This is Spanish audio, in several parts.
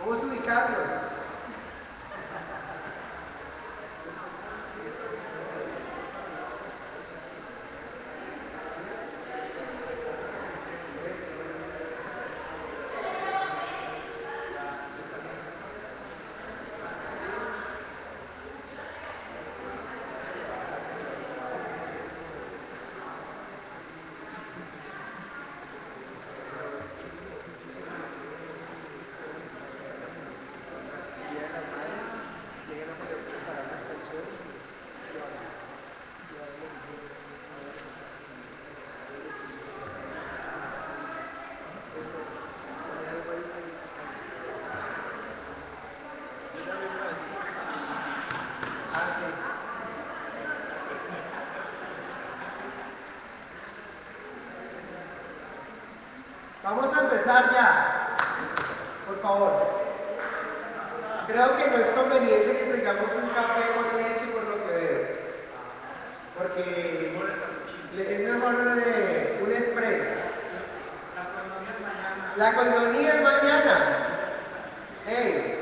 ¿Cómo ubicarlos? Vamos a empezar ya, por favor. Creo que no es conveniente que traigamos un café con leche por lo que veo, porque es mejor un express. La coinonía es mañana. Hey,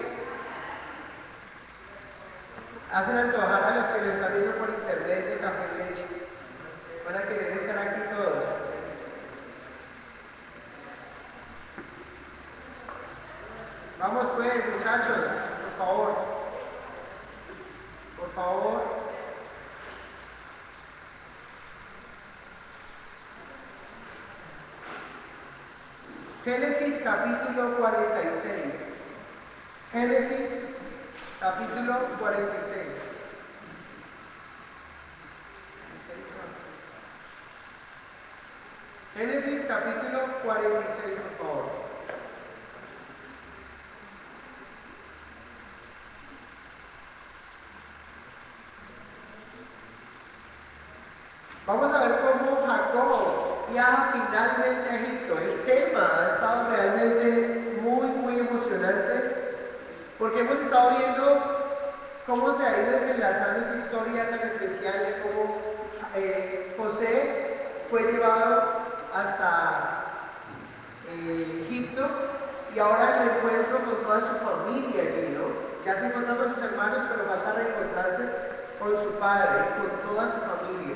hacen antojar a los que lo están viendo por internet de café y leche. Van a querer estar aquí todos. Vamos pues, muchachos, por favor. Por favor. Génesis capítulo 46. Génesis capítulo 46. Génesis capítulo 46, por favor. Vamos a ver cómo Jacob viaja finalmente a Egipto. El tema ha estado realmente muy emocionante porque hemos estado viendo cómo se ha ido desenlazando esa historia tan especial de cómo José fue llevado hasta Egipto y ahora el encuentro con toda su familia allí, ¿no? Ya se encontró con sus hermanos, pero falta reencontrarse con su padre y con toda su familia.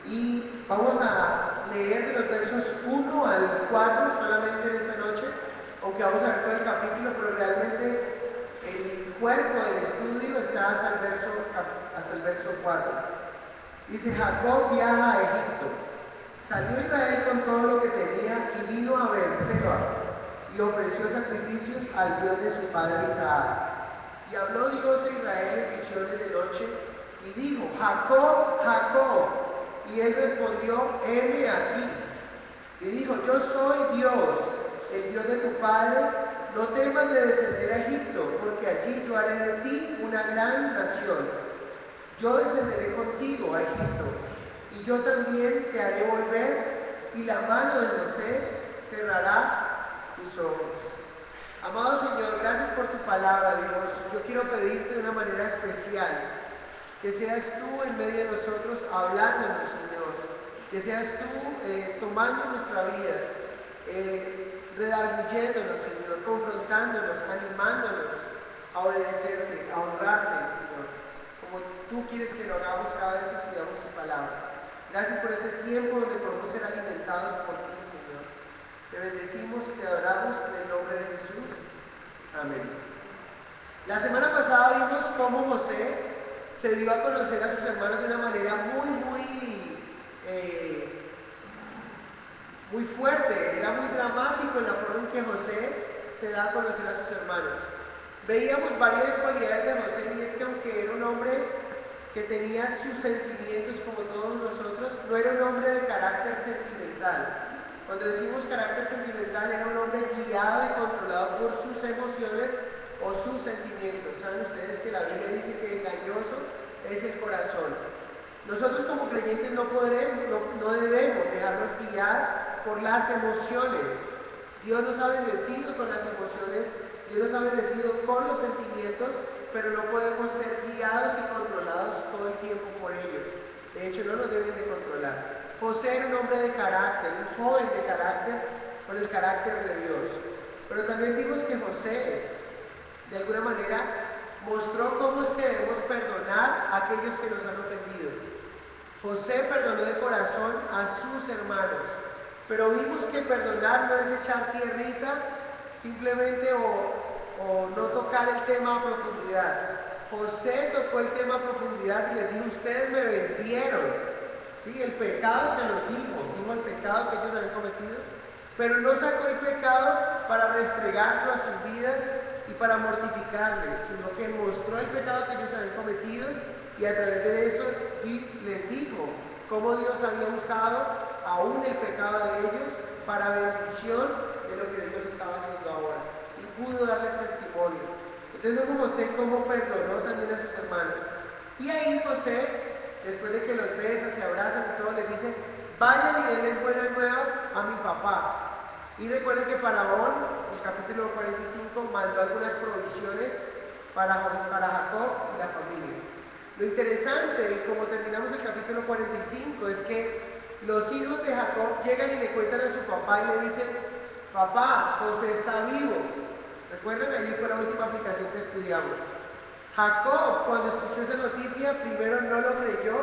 Y vamos a leer de los versos 1 al 4 solamente en esta noche, aunque vamos a ver todo el capítulo, pero realmente el cuerpo del estudio está hasta el verso 4. Dice: Jacob viaja a Egipto. Salió Israel con todo lo que tenía y vino a Beerseba y ofreció sacrificios al Dios de su padre Isaac. Y habló Dios a Israel en visiones de noche y dijo: Jacob, Jacob. Y él respondió: heme aquí. Y dijo: yo soy Dios, el Dios de tu padre. No temas de descender a Egipto, porque allí yo haré de ti una gran nación. Yo descenderé contigo a Egipto, y yo también te haré volver, y la mano de José cerrará tus ojos. Amado Señor, gracias por tu palabra, Dios. Yo quiero pedirte de una manera especial que seas tú en medio de nosotros hablándonos, Señor. Que seas tú tomando nuestra vida, redarguyéndonos, Señor, confrontándonos, animándonos a obedecerte, a honrarte, Señor, como tú quieres que lo hagamos cada vez que estudiamos tu palabra. Gracias por este tiempo donde podemos ser alimentados por ti, Señor. Te bendecimos y te adoramos en el nombre de Jesús. Amén. La semana pasada vimos cómo José se dio a conocer a sus hermanos de una manera muy fuerte. Era muy dramático en la forma en que José se da a conocer a sus hermanos. Veíamos varias cualidades de José, y es que aunque era un hombre que tenía sus sentimientos como todos nosotros, no era un hombre de carácter sentimental. Cuando decimos carácter sentimental, era un hombre guiado y controlado por sus emociones o sus sentimientos. Saben ustedes que la Biblia dice que engañoso es el corazón. Nosotros como creyentes no debemos dejarnos guiar por las emociones. Dios nos ha bendecido con las emociones, Dios nos ha bendecido con los sentimientos, pero no podemos ser guiados y controlados todo el tiempo por ellos. De hecho, no nos deben de controlar. José era un hombre de carácter, un joven de carácter, con el carácter de Dios. Pero también vimos que José de alguna manera mostró cómo es que debemos perdonar a aquellos que nos han ofendido. José perdonó de corazón a sus hermanos, pero vimos que perdonar no es echar tierrita simplemente o no tocar el tema a profundidad. José tocó el tema a profundidad y les dijo: ustedes me vendieron. ¿Sí? El pecado se lo dijo el pecado que ellos habían cometido, pero no sacó el pecado para restregarlo a sus vidas y para mortificarles, sino que mostró el pecado que ellos habían cometido y a través de eso les dijo cómo Dios había usado aún el pecado de ellos para bendición de lo que Dios estaba haciendo ahora, y pudo darles testimonio. Entonces vemos José cómo perdonó también a sus hermanos, y ahí José, después de que los besa, se abrazan y todo, les dice: vayan y denles buenas nuevas a mi papá. Y recuerden que Faraón, en el capítulo 45, mandó algunas provisiones para Jacob y la familia. Lo interesante, y como terminamos el capítulo 45, es que los hijos de Jacob llegan y le cuentan a su papá y le dicen: papá, José está vivo. ¿Recuerdan? Allí fue la última aplicación que estudiamos. Jacob, cuando escuchó esa noticia, primero no lo creyó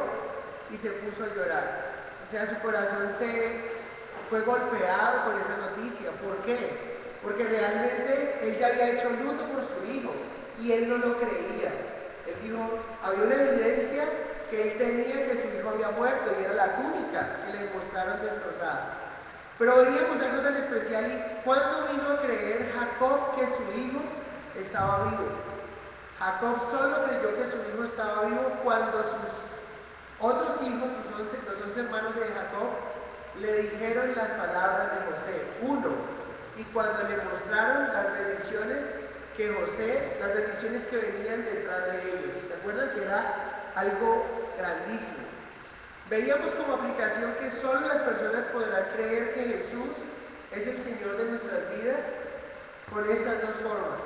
y se puso a llorar. O sea, su corazón fue golpeado por esa noticia. ¿Por qué? Porque realmente él ya había hecho luto por su hijo y él no lo creía. Él dijo, había una evidencia que él tenía que su hijo había muerto y era la túnica que le mostraron destrozada. Pero veíamos algo tan especial. ¿Y cuándo vino a creer Jacob que su hijo estaba vivo? Jacob solo creyó que su hijo estaba vivo cuando sus otros hijos, los 11 hermanos de Jacob, le dijeron las palabras de José, uno, y cuando le mostraron las bendiciones que José, las bendiciones que venían detrás de ellos. ¿Se acuerdan que era algo grandísimo? Veíamos como aplicación que solo las personas podrán creer que Jesús es el Señor de nuestras vidas con estas dos formas.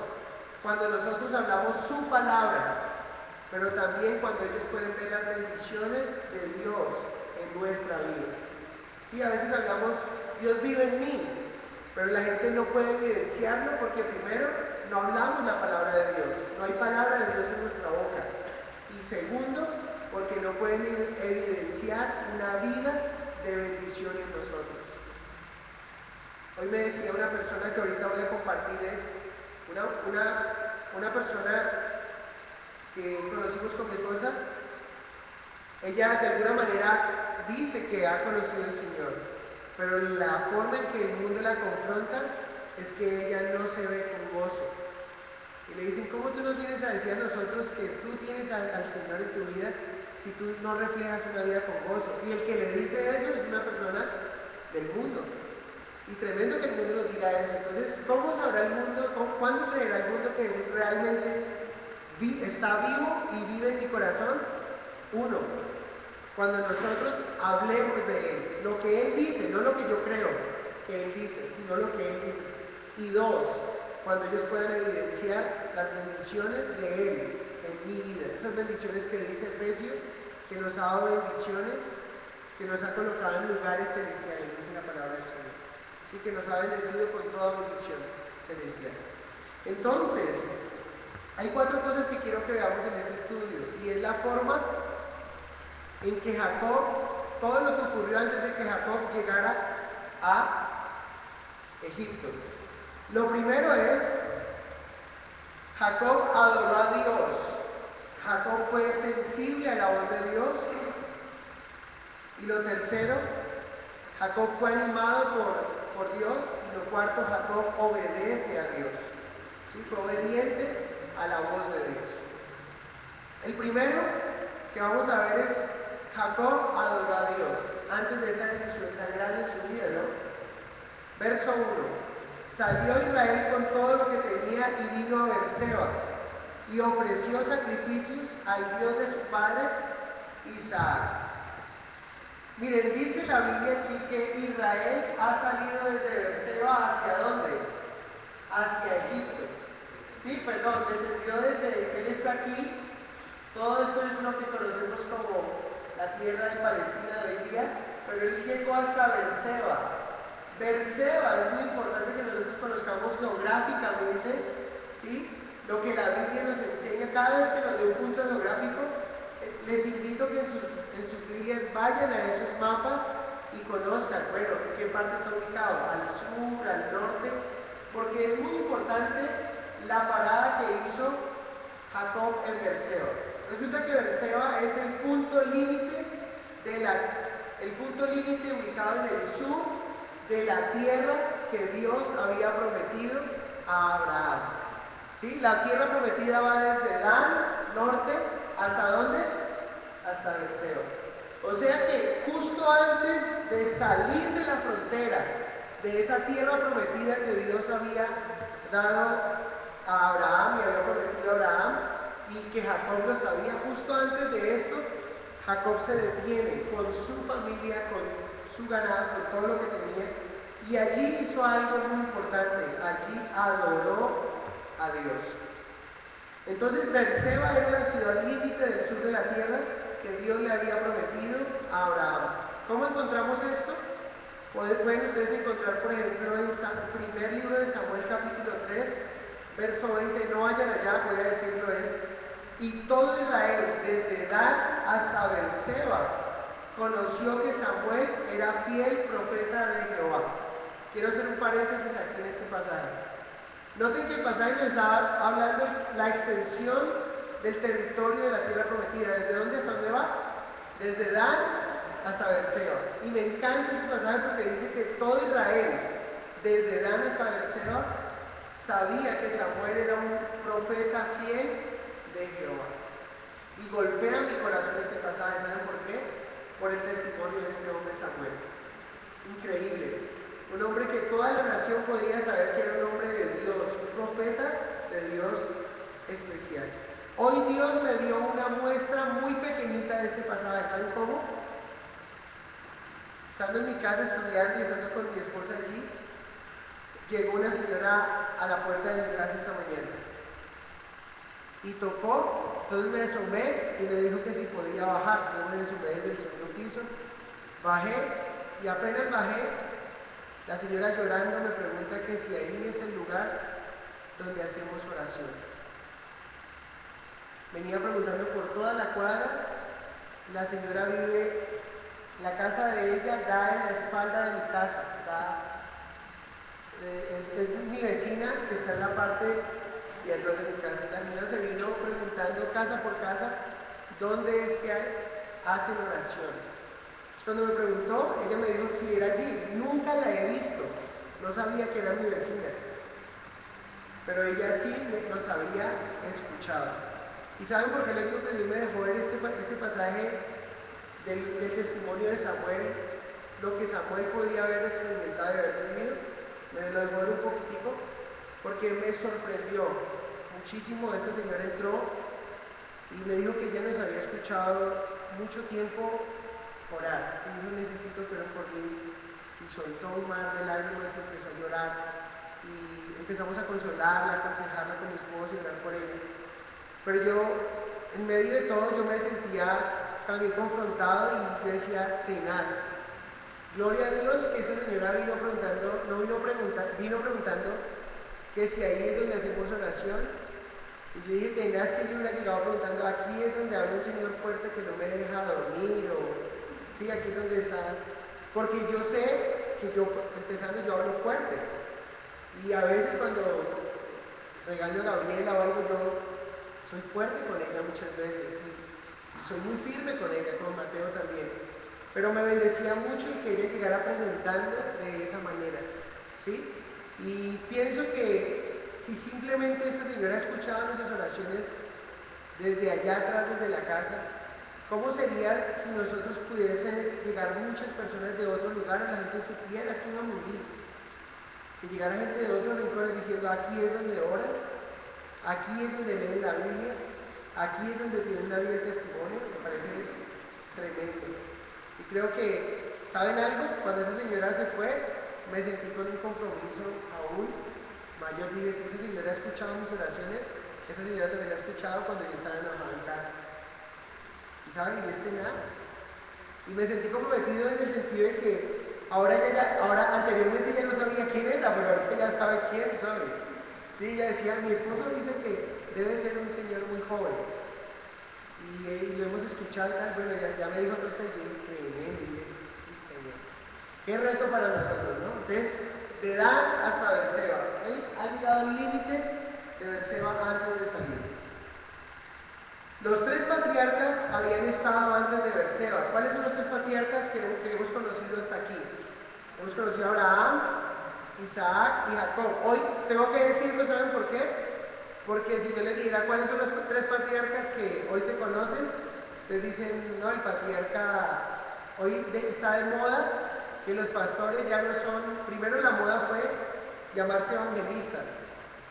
Cuando nosotros hablamos su palabra, pero también cuando ellos pueden ver las bendiciones de Dios en nuestra vida. Sí, a veces hablamos, Dios vive en mí, pero la gente no puede evidenciarlo porque primero, no hablamos la palabra de Dios, no hay palabra de Dios en nuestra boca. Y segundo, porque no pueden evidenciar una vida de bendición en nosotros. Hoy me decía una persona que ahorita voy a compartir, es una persona que conocimos con mi esposa. Ella de alguna manera dice que ha conocido al Señor, pero la forma en que el mundo la confronta es que ella no se ve con gozo. Y le dicen, ¿cómo tú nos vienes a decir a nosotros que tú tienes al Señor en tu vida si tú no reflejas una vida con gozo? Y el que le dice eso es una persona del mundo. Y tremendo que el mundo nos diga eso. Entonces, ¿cómo sabrá el mundo, cuándo creerá el mundo que Jesús realmente está vivo y vive en mi corazón? Uno, cuando nosotros hablemos de Él, lo que Él dice, no lo que yo creo que Él dice, sino lo que Él dice. Y dos, cuando ellos puedan evidenciar las bendiciones de Él en mi vida, esas bendiciones que dice Efesios, que nos ha dado bendiciones, que nos ha colocado en lugares celestiales, dice la palabra del Señor. Así que nos ha bendecido con toda bendición celestial. Entonces, hay 4 cosas que quiero que veamos en este estudio, y es la forma en que Jacob, todo lo que ocurrió antes de que Jacob llegara a Egipto. Lo primero es, Jacob adoró a Dios. Jacob fue sensible a la voz de Dios. Y lo tercero, Jacob fue animado por Dios. Y lo cuarto, Jacob obedece a Dios. ¿Sí? Fue obediente a la voz de Dios. El primero que vamos a ver es, Jacob adoró a Dios antes de esta decisión tan grande en su vida, ¿no? Verso 1. Salió Israel con todo lo que tenía y vino a Beerseba y ofreció sacrificios al Dios de su padre Isaac. Miren, dice la Biblia aquí que Israel ha salido desde Beerseba, ¿hacia dónde? Hacia Egipto. Sí, perdón, descendió desde que él está aquí. Todo esto es lo que conocemos como la tierra de Palestina de hoy día, pero él llegó hasta Beerseba. Beerseba es muy importante que nosotros conozcamos geográficamente, ¿sí? lo que la Biblia nos enseña. Cada vez que nos dé un punto geográfico, les invito que en sus Biblias vayan a esos mapas y conozcan, bueno, en qué parte está ubicado, al sur, al norte, porque es muy importante la parada que hizo Jacob en Berseba. Resulta que Berseba es el punto límite ubicado en el sur de la tierra que Dios había prometido a Abraham. ¿Sí? La tierra prometida va desde Dan, norte, ¿hasta dónde? Hasta Berseba. O sea que justo antes de salir de la frontera de esa tierra prometida que Dios había dado a Abraham y había prometido a Abraham, y que Jacob lo sabía, justo antes de esto, Jacob se detiene con su familia, con su ganado, con todo lo que tenía, y allí hizo algo muy importante, allí adoró a Dios. Entonces Berseba era la ciudad límite del sur de la tierra que Dios le había prometido a Abraham. ¿Cómo encontramos esto? Pueden ustedes encontrar, por ejemplo, en el primer libro de Samuel, capítulo 3, verso 20, no vayan allá, voy a decirlo, es: y todo Israel, desde Dan hasta Berseba, conoció que Samuel era fiel profeta de Jehová. Quiero hacer un paréntesis aquí en este pasaje. Noten que el pasaje nos está hablando de la extensión del territorio de la tierra prometida. ¿Desde dónde hasta dónde va? Desde Dan hasta Berseba. Y me encanta este pasaje porque dice que todo Israel, desde Dan hasta Berseba, sabía que Samuel era un profeta fiel de Jehová. Y golpea mi corazón este pasaje. ¿Saben por qué? Por el testimonio de este hombre Samuel. Increíble. Un hombre que toda la nación podía saber que era un hombre de Dios, un profeta de Dios especial. Hoy Dios me dio una muestra muy pequeñita de este pasaje. ¿Saben cómo? Estando en mi casa estudiando y estando con mi esposa allí, llegó una señora a la puerta de mi casa esta mañana y tocó. Entonces me asomé y me dijo que si podía bajar. Yo me asomé desde el segundo piso, bajé, y apenas bajé, la señora llorando me pregunta que si ahí es el lugar donde hacemos oración. Venía preguntando por toda la cuadra. La señora vive, la casa de ella da en la espalda de mi casa, es mi vecina que está en la parte de atrás de mi casa. Y la señora se vino preguntando casa por casa dónde es que hacen oración. Cuando me preguntó, ella me dijo si era allí. Nunca la he visto, no sabía que era mi vecina, pero ella sí nos había escuchado. ¿Y saben por qué les digo que Dios me dejó ver este pasaje del testimonio de Samuel? Lo que Samuel podía haber experimentado y haber vivido. Me lo dejó ver un poquitico porque me sorprendió muchísimo. Esta señora entró y me dijo que ella nos había escuchado mucho tiempo orar, y dijo: necesito que oren por mí, y soltó un mar de lágrimas y empezó a llorar, y empezamos a consolarla, a aconsejarla con mi esposo y orar por ella. Pero yo, en medio de todo, yo me sentía también confrontado, y yo decía: tenaz. Gloria a Dios que esta señora vino preguntando que si ahí es donde hacemos oración. Y yo dije: tenaz que yo hubiera llegado preguntando: aquí es donde habla un señor fuerte que no me deja dormir, o sí, aquí es donde está. Porque yo sé que empezando, yo hablo fuerte. Y a veces cuando regaño a Gabriela o algo, yo soy fuerte con ella muchas veces. Y soy muy firme con ella, con Mateo también. Pero me bendecía mucho y que ella llegara preguntando de esa manera. ¿Sí? Y pienso que si simplemente esta señora escuchaba nuestras oraciones desde allá atrás, desde la casa, ¿cómo sería si nosotros pudiesen llegar muchas personas de otros lugares, la gente supiera que no morir? Que llegara gente de otros rincones diciendo: aquí es donde oran, aquí es donde leen la Biblia, aquí es donde tienen una vida de testimonio. Me parece tremendo. Y creo que, ¿saben algo? Cuando esa señora se fue, me sentí con un compromiso aún mayor. Dije: si esa señora ha escuchado mis oraciones, esa señora también ha escuchado cuando yo estaba enojado en casa. Y saben, y es tenaz. Y me sentí comprometido en el sentido de que ahora anteriormente ya no sabía quién era, pero ahorita ya sabe quién soy. Sí, ella decía, mi esposo dice que debe ser un señor muy joven. Y lo hemos escuchado y tal, bueno, ya me dijo otras cosas y dije, tremendo, y dije, "Sí, señor. Qué reto para nosotros, ¿no?". Entonces, de Dan hasta Berseba. Ahí ha llegado el límite de Berseba antes de salir. Los tres patriarcas habían estado antes de Berseba. ¿Cuáles son los tres patriarcas que hemos conocido hasta aquí? Hemos conocido a Abraham, Isaac y Jacob. Hoy tengo que decirlo, ¿saben por qué? Porque si yo les dijera cuáles son los tres patriarcas que hoy se conocen, les dicen, no, el patriarca hoy está de moda, que los pastores ya no son, primero la moda fue llamarse evangelista,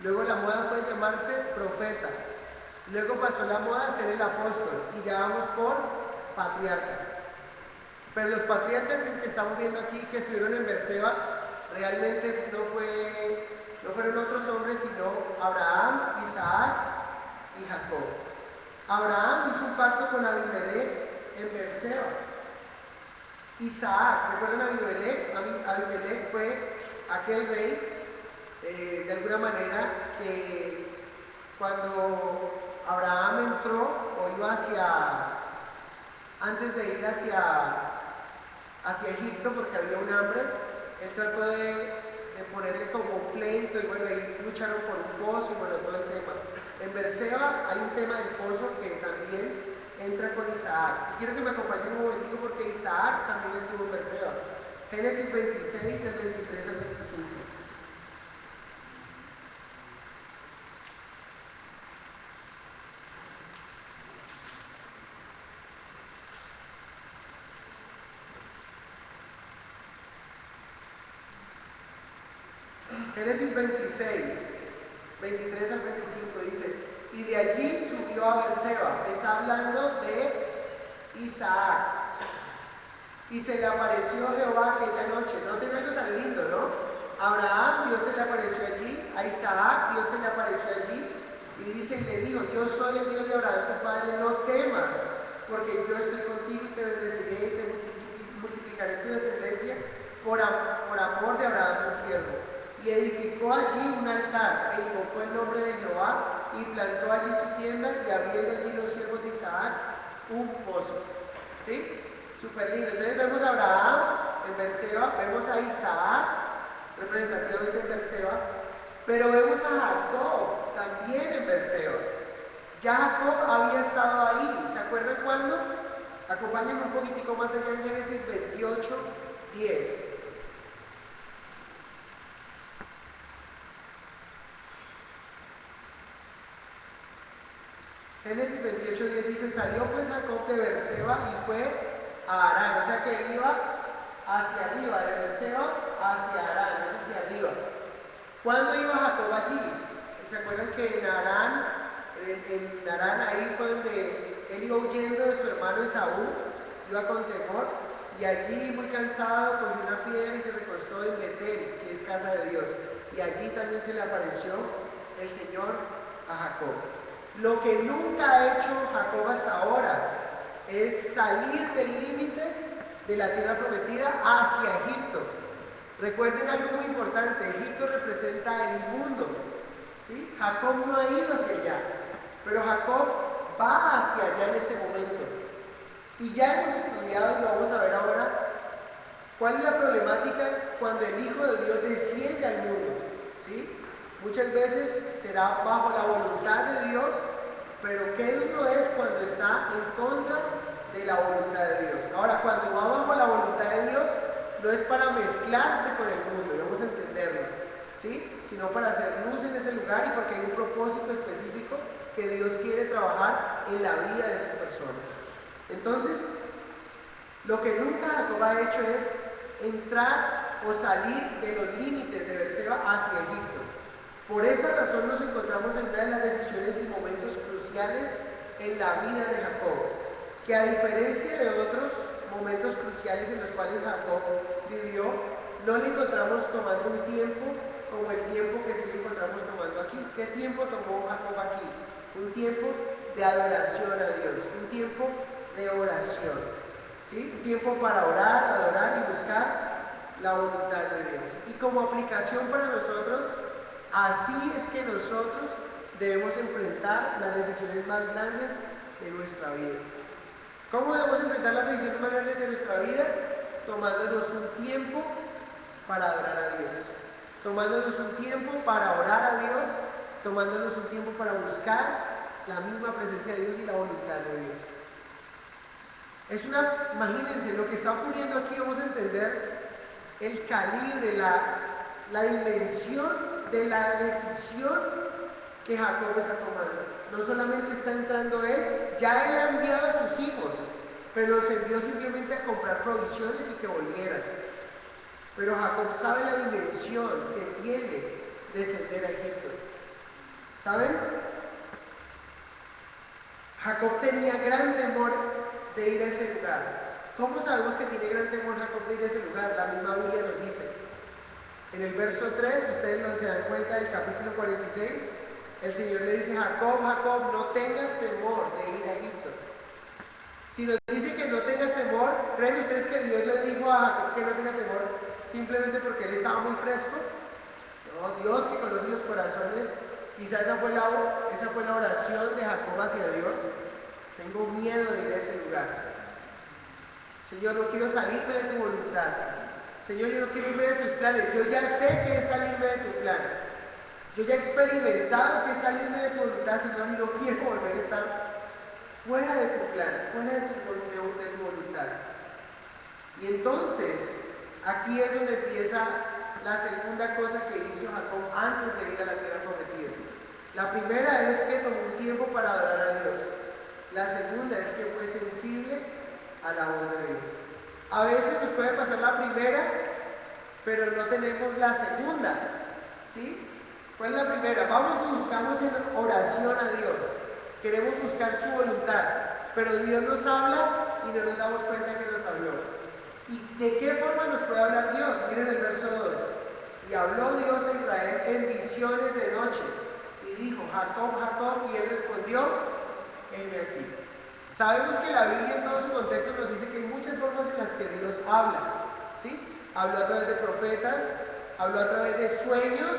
luego la moda fue llamarse profeta, luego pasó la moda a ser el apóstol y ya vamos por patriarcas. Pero los patriarcas que estamos viendo aquí, que estuvieron en Berseba, realmente no fueron otros hombres, sino Abraham, Isaac y Jacob. Abraham hizo un pacto con Abimelech en Berseba. Isaac, ¿recuerdan a Abimelech? Abimelech fue aquel rey, de alguna manera, que cuando Abraham entró o iba antes de ir hacia Egipto porque había un hambre, él trató de ponerle como un pleito y bueno, ahí lucharon por un pozo y bueno, todo el tema. En Berseba hay un tema del pozo que también entra con Isaac. Y quiero que me acompañen un momentico porque Isaac también estuvo en Berseba. Génesis 26, del 23 al 25. Génesis 26, 23 al 25 dice, y de allí subió a Berseba. Está hablando de Isaac. Y se le apareció Jehová aquella noche. Noten algo tan lindo, ¿no? A Abraham Dios se le apareció allí, a Isaac Dios se le apareció allí, y dice y le dijo, yo soy el Dios de Abraham tu padre, no temas, porque yo estoy contigo y te bendeciré y te multiplicaré tu descendencia por amor de Abraham tu siervo. Y edificó allí un altar e invocó el nombre de Jehová y plantó allí su tienda y abriendo allí los siervos de Isaac un pozo. ¿Sí? Súper lindo. Entonces vemos a Abraham en Berseba, vemos a Isaac representativamente en Berseba, pero vemos a Jacob también en Berseba. Ya Jacob había estado ahí. ¿Se acuerdan cuándo? Acompáñenme un poquitico más allá en Génesis 28, 10. Génesis 28, 10 dice, salió pues Jacob de Berseba y fue a Harán, o sea que iba hacia arriba, de Berseba hacia Harán, es hacia arriba. ¿Cuándo iba Jacob allí? ¿Se acuerdan que en Harán ahí fue donde él iba huyendo de su hermano Esaú, iba con temor, y allí muy cansado cogió una piedra y se recostó en Betel, que es casa de Dios, y allí también se le apareció el Señor a Jacob. Lo que nunca ha hecho Jacob hasta ahora es salir del límite de la tierra prometida hacia Egipto. Recuerden algo muy importante, Egipto representa el mundo, ¿sí? Jacob no ha ido hacia allá, pero Jacob va hacia allá en este momento. Y ya hemos estudiado y lo vamos a ver ahora, cuál es la problemática cuando el Hijo de Dios desciende al mundo, ¿sí? Muchas veces será bajo la voluntad de Dios, pero qué duro es cuando está en contra de la voluntad de Dios. Ahora, cuando va bajo la voluntad de Dios, no es para mezclarse con el mundo, y vamos a entenderlo, ¿sí? Sino para hacer luz en ese lugar y porque hay un propósito específico que Dios quiere trabajar en la vida de esas personas. Entonces, lo que nunca Jacob ha hecho es entrar o salir de los límites de Berseba hacia Egipto. Por esta razón nos encontramos en una de las decisiones y momentos cruciales en la vida de Jacob, que a diferencia de otros momentos cruciales en los cuales Jacob vivió, no le encontramos tomando un tiempo como el tiempo que sí le encontramos tomando aquí. ¿Qué tiempo tomó Jacob aquí? Un tiempo de adoración a Dios, un tiempo de oración, ¿sí? Un tiempo para orar, adorar y buscar la voluntad de Dios. Y como aplicación para nosotros, Así es que nosotros debemos enfrentar las decisiones más grandes de nuestra vida. ¿Cómo debemos enfrentar las decisiones más grandes de nuestra vida? Tomándonos un tiempo para adorar a Dios, tomándonos un tiempo para orar a Dios, tomándonos un tiempo para buscar la misma presencia de Dios y la voluntad de Dios. Imagínense lo que está ocurriendo aquí. Vamos a entender el calibre, la dimensión de la decisión que Jacob está tomando. No solamente está entrando él, ya él ha enviado a sus hijos, pero los envió simplemente a comprar provisiones y que volvieran. Pero Jacob sabe la dimensión que tiene descender a Egipto. ¿Saben? Jacob tenía gran temor de ir a ese lugar. ¿Cómo sabemos que tiene gran temor Jacob de ir a ese lugar? La misma Biblia nos dice. En el verso 3, ustedes no se dan cuenta del capítulo 46, el Señor le dice: Jacob, Jacob, no tengas temor de ir a Egipto. Si nos dice que no tengas temor, ¿creen ustedes que Dios le dijo a Jacob que no tenga temor simplemente porque él estaba muy fresco? No, Dios, que conoce los corazones, quizá esa fue la oración de Jacob hacia Dios. Tengo miedo de ir a ese lugar. Señor, no quiero salirme de tu voluntad. Señor, yo no quiero irme de tus planes. Yo ya sé que es salirme de tu plan. Yo ya he experimentado que es salirme de tu voluntad, Señor, y no quiero volver a estar fuera de tu plan, fuera de tu voluntad. Y entonces, aquí es donde empieza la segunda cosa que hizo Jacob antes de ir a la tierra prometida. La primera es que tomó un tiempo para adorar a Dios. La segunda es que fue sensible a la voz de Dios. A veces nos puede pasar la primera, pero no tenemos la segunda. ¿Sí? ¿Cuál es la primera? Vamos y buscamos en oración a Dios. Queremos buscar su voluntad, pero Dios nos habla y no nos damos cuenta que nos habló. ¿Y de qué forma nos puede hablar Dios? Miren el verso 2. Y habló Dios a Israel en visiones de noche, y dijo: Jacob, Jacob, y él respondió: heme aquí. Sabemos que la Biblia en todo su contexto nos dice que hay muchas formas en las que Dios habla. ¿Sí? Habló a través de profetas, habló a través de sueños,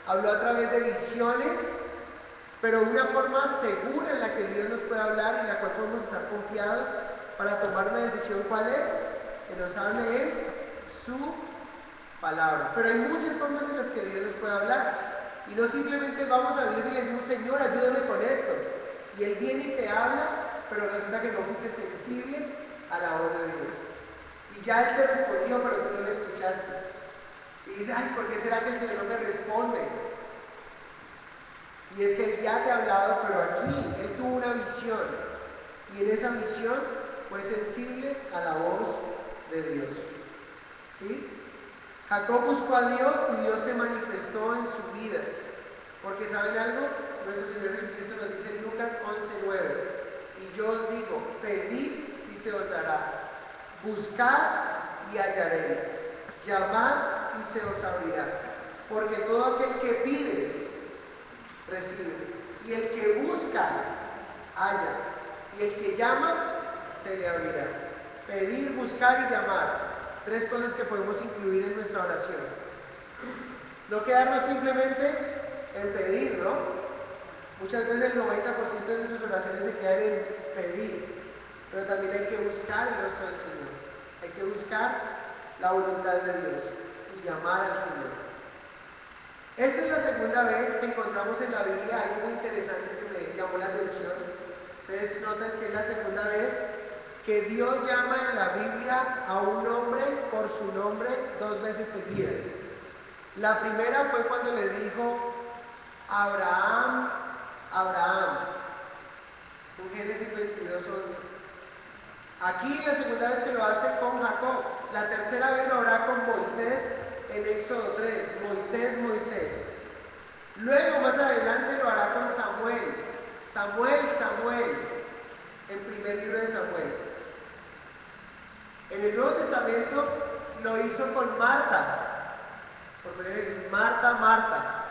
habló a través de visiones, pero una forma segura en la que Dios nos puede hablar y en la cual podemos estar confiados para tomar una decisión, ¿cuál es? Que nos hable en su palabra. Pero hay muchas formas en las que Dios nos puede hablar, y no simplemente vamos a Dios y le decimos: Señor, ayúdame con esto, y Él viene y te habla, pero resulta que no fuiste sensible a la voz de Dios, y ya Él te respondió, pero tú no lo escuchaste, y dices: ay, ¿por qué será que el Señor no me responde? Y es que Él ya te ha hablado, pero aquí Él tuvo una visión, y en esa visión fue sensible a la voz de Dios. ¿Sí? Jacob buscó a Dios y Dios se manifestó en su vida. Porque ¿saben algo? Nuestro Señor Jesucristo nos dice en Lucas 11:9: y yo os digo, pedid y se os dará, buscad y hallaréis, llamad y se os abrirá. Porque todo aquel que pide, recibe, y el que busca, halla, y el que llama, se le abrirá. Pedir, buscar y llamar. Tres cosas que podemos incluir en nuestra oración. No quedarnos simplemente en pedir, ¿no? Muchas veces el 90% de nuestras oraciones se quedan en pedir, pero también hay que buscar el rostro del Señor. Hay que buscar la voluntad de Dios y llamar al Señor. Esta es la segunda vez que encontramos en la Biblia algo muy interesante que me llamó la atención. Ustedes notan que es la segunda vez que Dios llama en la Biblia a un hombre por su nombre 2 veces seguidas. La primera fue cuando le dijo: Abraham, Abraham, en Génesis 22:11. Aquí la segunda vez que lo hace con Jacob. La tercera vez lo hará con Moisés en Éxodo 3, Moisés, Moisés. Luego más adelante lo hará con Samuel, Samuel, Samuel, el primer libro de Samuel. En el Nuevo Testamento lo hizo con Marta, por poder decir Marta, Marta,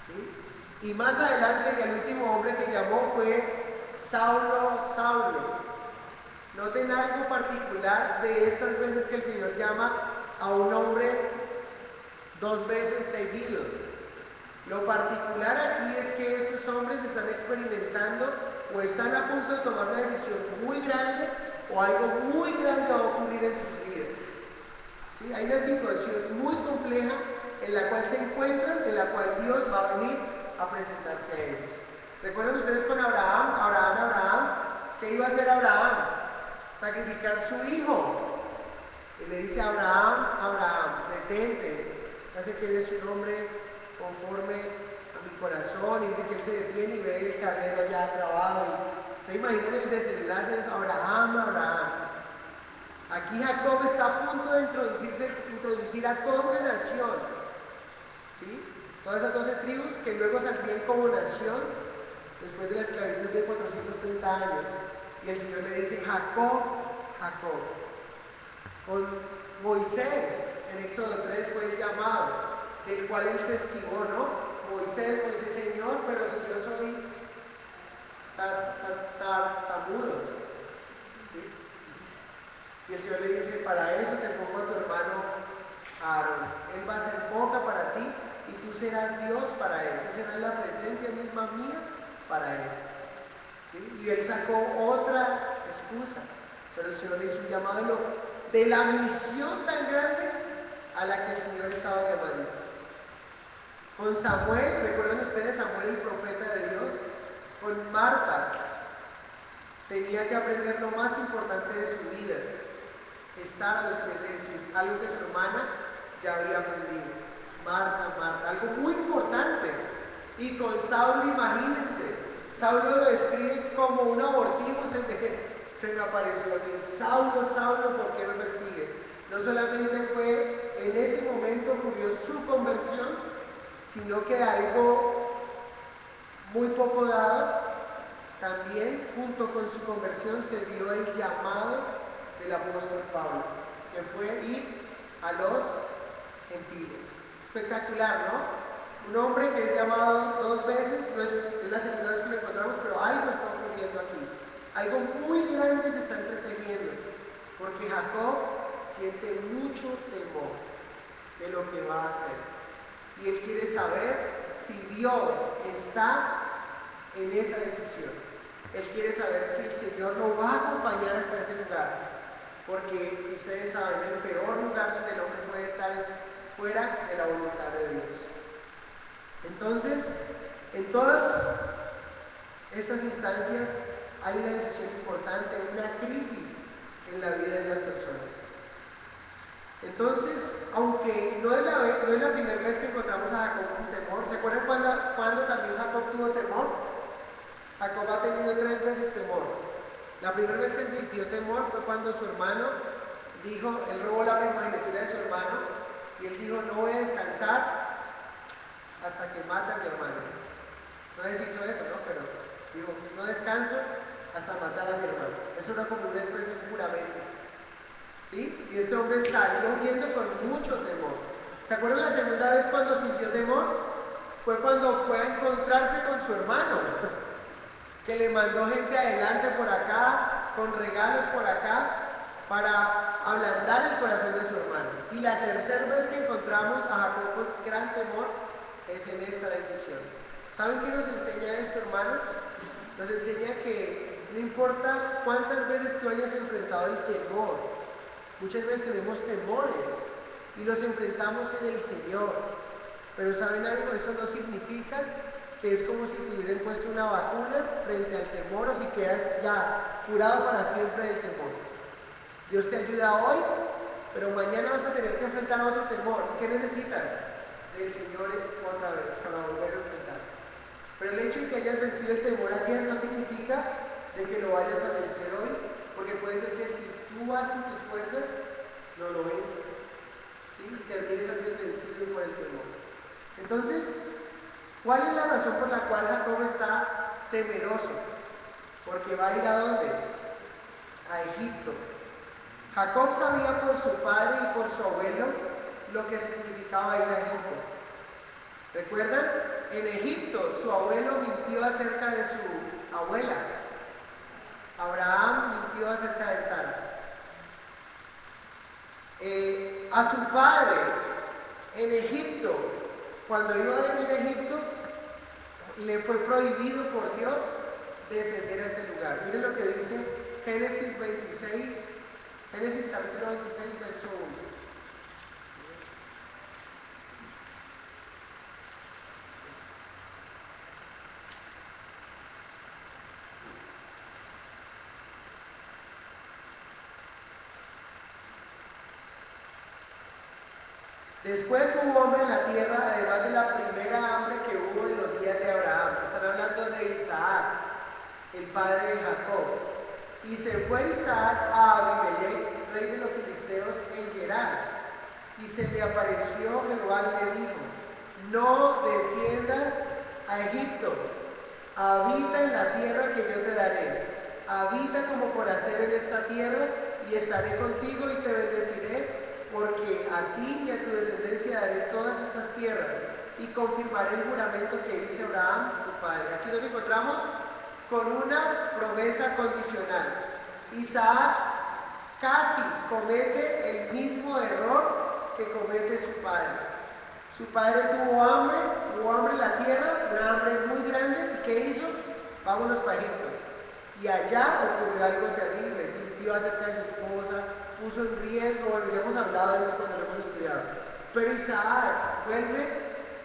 ¿sí? Y más adelante, el último hombre que llamó fue Saulo, Saulo. Noten algo particular de estas veces que el Señor llama a un hombre 2 veces seguido. Lo particular aquí es que estos hombres están experimentando o están a punto de tomar una decisión muy grande o algo muy grande va a ocurrir en sus vidas. ¿Sí? Hay una situación muy compleja en la cual se encuentran, en la cual Dios va a venir a presentarse a ellos. ¿Recuerdan ustedes con Abraham? ¿Qué iba a hacer Abraham? Sacrificar su hijo. Y le dice a Abraham, detente, hace que eres un hombre conforme a mi corazón, y dice que él se detiene y ve el carnero allá trabado. ¿Se imaginan el desenlace de eso? Abraham. Aquí Jacob está a punto de introducir a toda una nación, ¿sí? Todas esas 12 tribus que luego saldrían como nación después de la esclavitud de 430 años. Y el Señor le dice, Jacob. Con Moisés, en Éxodo 3 fue el llamado, del cual él se esquivó, ¿no? Moisés, Señor, pero si yo soy tartamudo, ¿sí? Y el Señor le dice, para eso te pongo a tu hermano Aarón. Él va a ser boca para ti y tú serás Dios para él. Tú serás la presencia misma mía para él. ¿Sí? Y él sacó otra excusa, pero el Señor le hizo un llamado de la misión tan grande a la que el Señor estaba llamando. Con Samuel, ¿recuerdan ustedes Samuel, el profeta de Dios? Con Marta, tenía que aprender lo más importante de su vida, estar a los pies de Jesús, algo que su hermana ya había aprendido. Marta, algo muy importante. Y con Saulo, imagínense, Saulo lo describe como un abortivo, se me apareció a mí, Saulo, ¿por qué me persigues? No solamente fue en ese momento ocurrió su conversión, sino que algo muy poco dado, también junto con su conversión se dio el llamado del apóstol Pablo, que fue ir a los gentiles. Espectacular, ¿no? Un hombre que es llamado 2 veces, no es la segunda vez que lo encontramos, pero algo está ocurriendo aquí. Algo muy grande se está entretejiendo, porque Jacob siente mucho temor de lo que va a hacer. Y él quiere saber si Dios está en esa decisión. Él quiere saber si el Señor lo va a acompañar hasta ese lugar. Porque ustedes saben, el peor lugar donde el hombre puede estar es fuera de la voluntad de Dios. Entonces, en todas estas instancias hay una decisión importante, una crisis en la vida de las personas. Entonces, aunque no es la primera vez que encontramos a Jacob con temor, ¿se acuerdan cuando también Jacob tuvo temor? Jacob ha tenido 3 veces temor. La primera vez que sintió temor fue cuando su hermano dijo, él robó la primogenitura de su hermano, y él dijo, no voy a descansar hasta que mate a mi hermano. No sé si hizo eso, ¿no? Pero dijo, no descanso hasta matar a mi hermano. Eso era como una especie de juramento. ¿Sí? Y este hombre salió huyendo con mucho temor. ¿Se acuerdan la segunda vez cuando sintió temor? Fue cuando fue a encontrarse con su hermano, que le mandó gente adelante por acá, con regalos por acá, para ablandar el corazón de su hermano. Y la tercera vez que encontramos a Jacob con gran temor es en esta decisión. ¿Saben qué nos enseña esto, hermanos? Nos enseña que no importa cuántas veces tú hayas enfrentado el temor, muchas veces tenemos temores y los enfrentamos en el Señor. Pero ¿saben algo? Eso no significa que es como si te hubieran puesto una vacuna frente al temor o si quedas ya curado para siempre del temor. Dios te ayuda hoy, pero mañana vas a tener que enfrentar otro temor. ¿Qué necesitas? Del Señor otra vez para volver a enfrentar. Pero el hecho de que hayas vencido el temor ayer no significa de que lo vayas a vencer hoy, porque puede ser que si tú haces tus fuerzas, no lo vences, ¿sí? Y termines vencido por el temor. Entonces, ¿cuál es la razón por la cual Jacob está temeroso? Porque va a ir ¿a dónde? A Egipto. Jacob sabía por su padre y por su abuelo lo que significaba ir a Egipto. ¿Recuerdan? En Egipto su abuelo mintió acerca de su abuela. Abraham mintió acerca de Sara. A su padre en Egipto, cuando iba a venir a Egipto, le fue prohibido por Dios descender a ese lugar. Miren lo que dice Génesis 26, Génesis capítulo 26, verso 1. Después hubo hambre en la tierra, además de la primera hambre que hubo en los días de Abraham. Están hablando de Isaac, el padre de Jacob. Y se fue Isaac a Abimelech, rey de los filisteos, en Gerar. Y se le apareció Jehová y le dijo: no desciendas a Egipto, habita en la tierra que yo te daré. Habita como forastero en esta tierra, y estaré contigo y te bendeciré, porque a ti y a tu descendencia daré todas estas tierras, y confirmaré el juramento que hice a Abraham, tu padre. Aquí nos encontramos con una promesa condicional. Isaac casi comete el mismo error que comete su padre. Su padre tuvo hambre en la tierra, una hambre muy grande, ¿y qué hizo? Vámonos para Egipto. Y allá ocurrió algo terrible, mintió acerca de su esposa, puso en riesgo, bueno, ya hemos hablado de eso cuando lo hemos estudiado. Pero Isaac vuelve,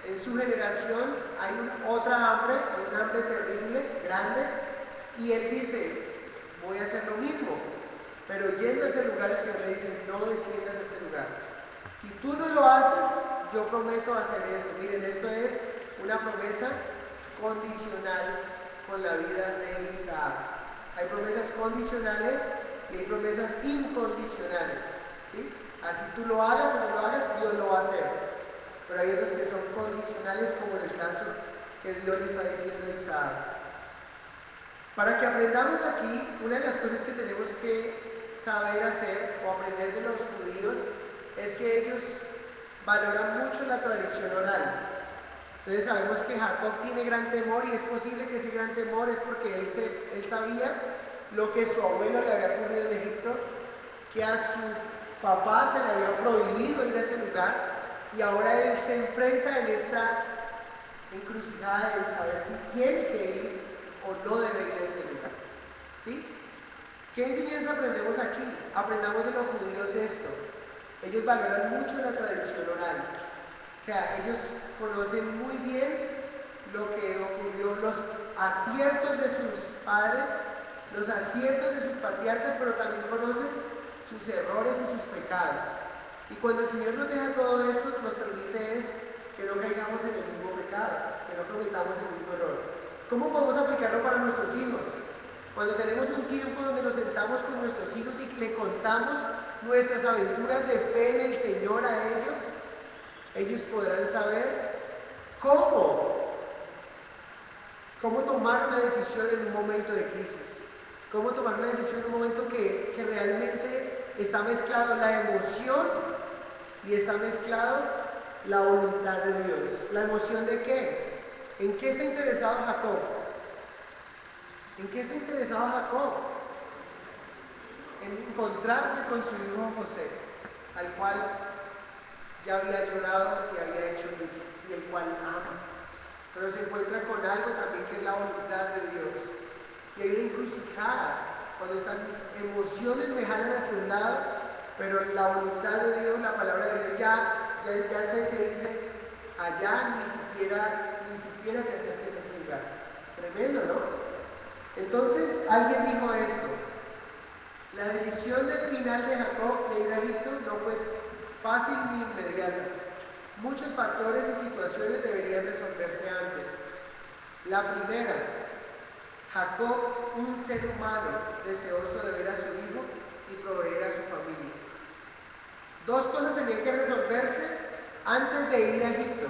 en su generación hay otra hambre, una hambre terrible, grande, y él dice: voy a hacer lo mismo. Pero yendo a ese lugar, el Señor le dice: no desciendas a este lugar. Si tú no lo haces, yo prometo hacer esto. Miren, esto es una promesa condicional con la vida de Isaac. Hay promesas condicionales y hay promesas incondicionales, ¿sí? Así tú lo hagas o no lo hagas, Dios lo va a hacer. Pero hay otras que son condicionales, como en el caso que Dios le está diciendo a Isaac. Para que aprendamos aquí, una de las cosas que tenemos que saber hacer o aprender de los judíos es que ellos valoran mucho la tradición oral. Entonces sabemos que Jacob tiene gran temor, y es posible que ese gran temor es porque él sabía lo que su abuelo le había ocurrido en Egipto, que a su papá se le había prohibido ir a ese lugar, y ahora él se enfrenta en esta encrucijada de saber si tiene que ir o no debe ir a ese lugar. ¿Sí? ¿Qué enseñanza aprendemos aquí? Aprendamos de los judíos esto: ellos valoran mucho la tradición oral. O sea, ellos conocen muy bien lo que ocurrió, los aciertos de sus padres, los aciertos de sus patriarcas, pero también conocen sus errores y sus pecados. Y cuando el Señor nos deja todo esto, nos permite es que no caigamos en el mismo pecado, que no cometamos el mismo error. ¿Cómo podemos aplicarlo para nuestros hijos? Cuando tenemos un tiempo donde nos sentamos con nuestros hijos y le contamos nuestras aventuras de fe en el Señor a ellos podrán saber cómo tomar una decisión en un momento de crisis, cómo tomar una decisión en un momento que realmente está mezclado la emoción y está mezclado la voluntad de Dios. ¿La emoción de qué? ¿En qué está interesado Jacob? ¿En qué está interesado Jacob? En encontrarse con su hijo José, al cual ya había llorado y había hecho luto, y el cual ama. Pero se encuentra con algo también que es la voluntad de Dios. Y hay una encrucijada, cuando están mis emociones me jalan hacia un lado, pero la voluntad de Dios, la palabra de Dios, ya sé que dice: allá ni siquiera te acerques a ese lugar. Tremendo, ¿no? Entonces alguien dijo esto: la decisión del final de Jacob de ir a Egipto no fue fácil ni inmediata. Muchos factores y situaciones deberían resolverse antes. La primera: Jacob, un ser humano deseoso de ver a su hijo y proveer a su familia. Dos cosas tenían que resolverse antes de ir a Egipto,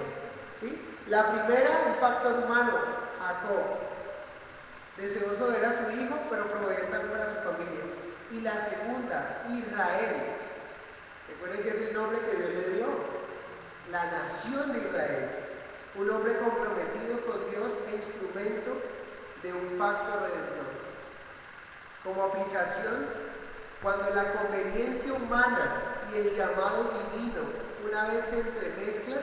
¿sí? La primera, un factor humano: Jacob, deseoso de ver a su hijo, pero proveer también para su familia. Y la segunda, Israel. Recuerden que es el nombre que Dios le dio, la nación de Israel. Un hombre comprometido con Dios e instrumento de un pacto redentor. Como aplicación, cuando la conveniencia humana y el llamado divino una vez se entremezclan,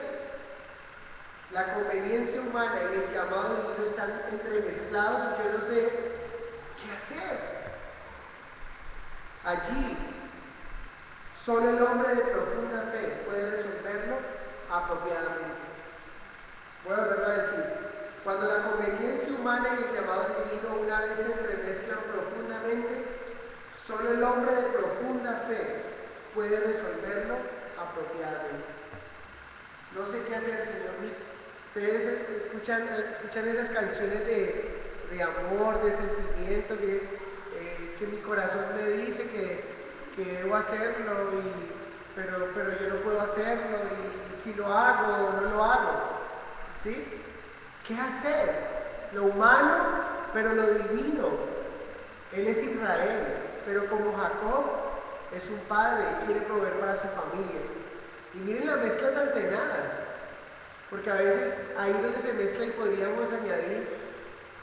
la conveniencia humana y el llamado divino están entremezclados y yo no sé qué hacer. Allí, solo el hombre de profunda fe puede resolverlo apropiadamente. Voy a volverlo a decir. Cuando la conveniencia humana y el llamado divino una vez se entremezclan profundamente, solo el hombre de profunda fe puede resolverlo apropiadamente. No sé qué hacer, Señor mío. Ustedes escuchan esas canciones de amor, de sentimiento, que mi corazón me dice que debo hacerlo, pero yo no puedo hacerlo, y si lo hago o no lo hago. ¿Sí? ¿Qué hacer? Lo humano, pero lo divino. Él es Israel, pero como Jacob es un padre y quiere proveer para su familia. Y miren la mezcla tan tenaz, porque a veces ahí donde se mezcla y podríamos añadir,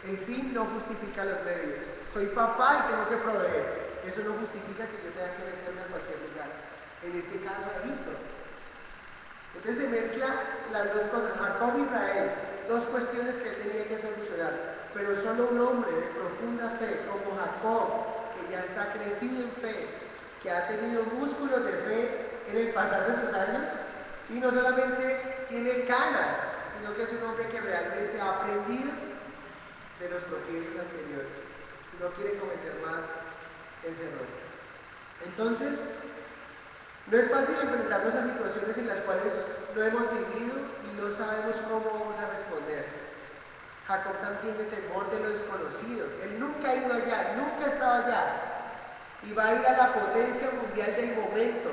el fin no justifica los medios. Soy papá y tengo que proveer. Eso no justifica que yo tenga que meterme a cualquier lugar. En este caso, Egipto. Entonces se mezclan las dos cosas, Jacob y Israel, dos cuestiones que él tenía que solucionar. Pero solo un hombre de profunda fe, como Jacob, que ya está crecido en fe, que ha tenido músculos de fe en el pasar de sus años, y no solamente tiene canas, sino que es un hombre que realmente ha aprendido de los tropiezos anteriores y no quiere cometer más ese error. Entonces, no es fácil enfrentarnos a situaciones en las cuales no hemos vivido y no sabemos cómo vamos a responder. Jacob también tiene temor de lo desconocido. Él nunca ha ido allá, nunca ha estado allá. Y va a ir a la potencia mundial del momento,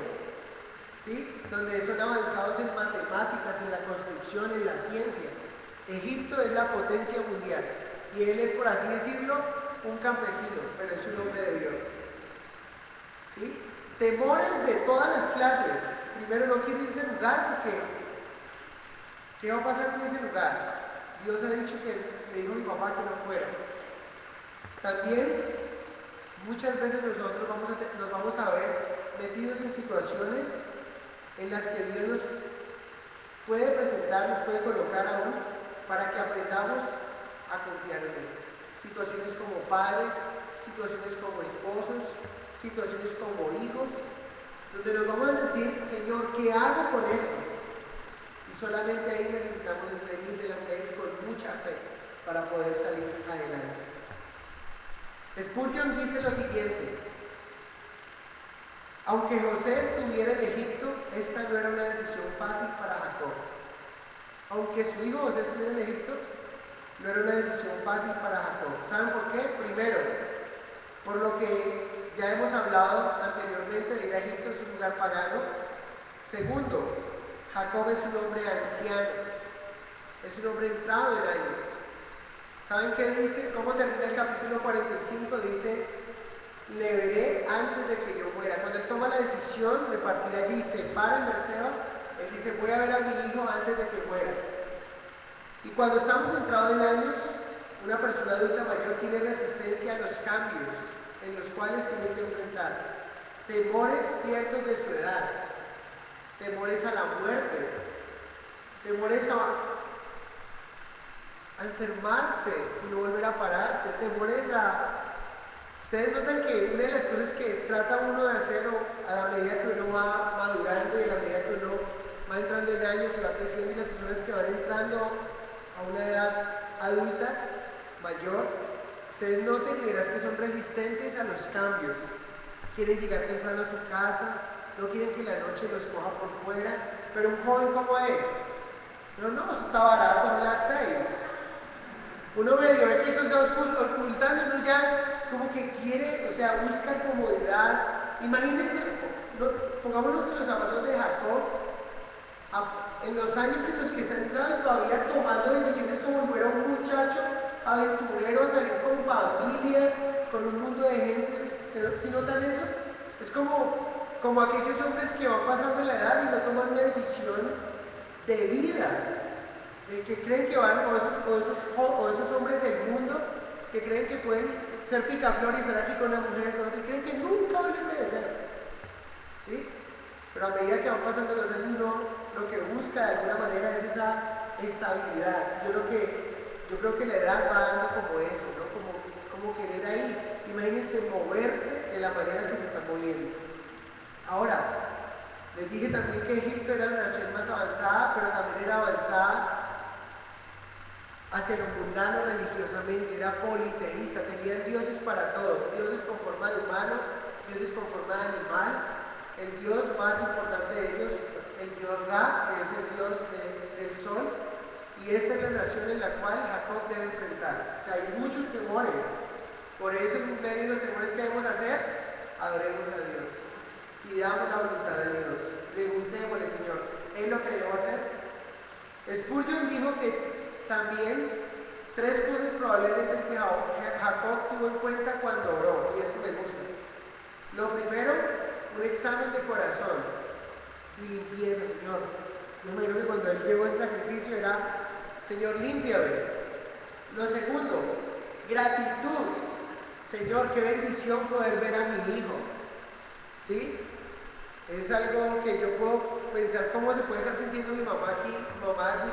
¿sí? Donde son avanzados en matemáticas, en la construcción, en la ciencia. Egipto es la potencia mundial. Y él es, por así decirlo, un campesino, pero es un hombre de Dios. ¿Sí? Temores de todas las clases. Primero, no quiere irse a ese lugar porque ¿qué va a pasar en ese lugar? Dios ha dicho que le dijo a mi papá que no fuera. También muchas veces nosotros nos vamos a ver metidos en situaciones en las que Dios nos puede presentar, nos puede colocar aún para que aprendamos a confiar en Él. Situaciones como padres, situaciones como esposos, situaciones como hijos, donde nos vamos a sentir, Señor, ¿qué hago con esto? Y solamente ahí necesitamos venir delante de Él con mucha fe para poder salir adelante. Spurgeon dice lo siguiente: aunque José estuviera en Egipto, esta no era una decisión fácil para Jacob. Aunque su hijo José estuviera en Egipto, no era una decisión fácil para Jacob. ¿Saben por qué? Primero, por lo que ya hemos hablado anteriormente, de ir a Egipto es un lugar pagano. Segundo, Jacob es un hombre anciano, es un hombre entrado en años. ¿Saben qué dice? ¿Cómo termina el capítulo 45? Dice: le veré antes de que yo muera. Cuando él toma la decisión de partir allí y se para en Berseba, él dice: voy a ver a mi hijo antes de que muera. Y cuando estamos entrados en años, una persona adulta mayor tiene resistencia a los cambios en los cuales tiene que enfrentar temores ciertos de su edad, temores a la muerte, temores a enfermarse y no volver a pararse, temores a... Ustedes notan que una de las cosas que trata uno de hacer a la medida que uno va madurando y a la medida que uno va entrando en años y va creciendo, y las personas que van entrando a una edad adulta, mayor, ustedes noten y verás que son resistentes a los cambios. Quieren llegar temprano a su casa, no quieren que la noche los coja por fuera. Pero un joven, ¿cómo es? No, eso está barato a las 6. Uno medio ve que eso se va ocultando, uno ya como que quiere, o sea, busca comodidad. Imagínense, pongámonos en los zapatos de Jacob, en los años en los que está entrando todavía tomando decisiones como si fuera un muchacho aventurero, salir con familia, con un mundo de gente. ¿Sí notan eso? Es como aquellos hombres que van pasando la edad y no toman una decisión de vida, de que creen que van, o esos hombres del mundo que creen que pueden ser picaflor y estar aquí con una mujer, que creen que nunca van a envejecer. ¿Sí? Pero a medida que van pasando los años, uno lo que busca de alguna manera es estabilidad. Yo creo que la edad va dando como eso, ¿no? Como querer ahí, imagínense moverse de la manera que se está moviendo. Ahora, les dije también que Egipto era la nación más avanzada, pero también era avanzada hacia lo mundano religiosamente, era politeísta, tenían dioses para todo, dioses con forma de humano, dioses con forma de animal, el dios más importante de ellos, el dios Ra, que es el dios del sol, y esta es la nación en la cual Jacob debe enfrentar. O sea, hay muchos temores, por eso en medio de los temores que debemos hacer, adoremos a Dios, pidamos la voluntad de Dios, preguntémosle, Señor, ¿es lo que debo hacer? Spurgeon dijo que también 3 cosas probablemente que Jacob tuvo en cuenta cuando oró, y eso me gusta. Lo primero, un examen de corazón y limpieza, Señor. Yo me imagino que cuando él llevó ese sacrificio era, Señor, límpiame. Lo segundo, gratitud. Señor, qué bendición poder ver a mi hijo. ¿Sí? Es algo que yo puedo pensar cómo se puede estar sintiendo mi mamá aquí. Mamá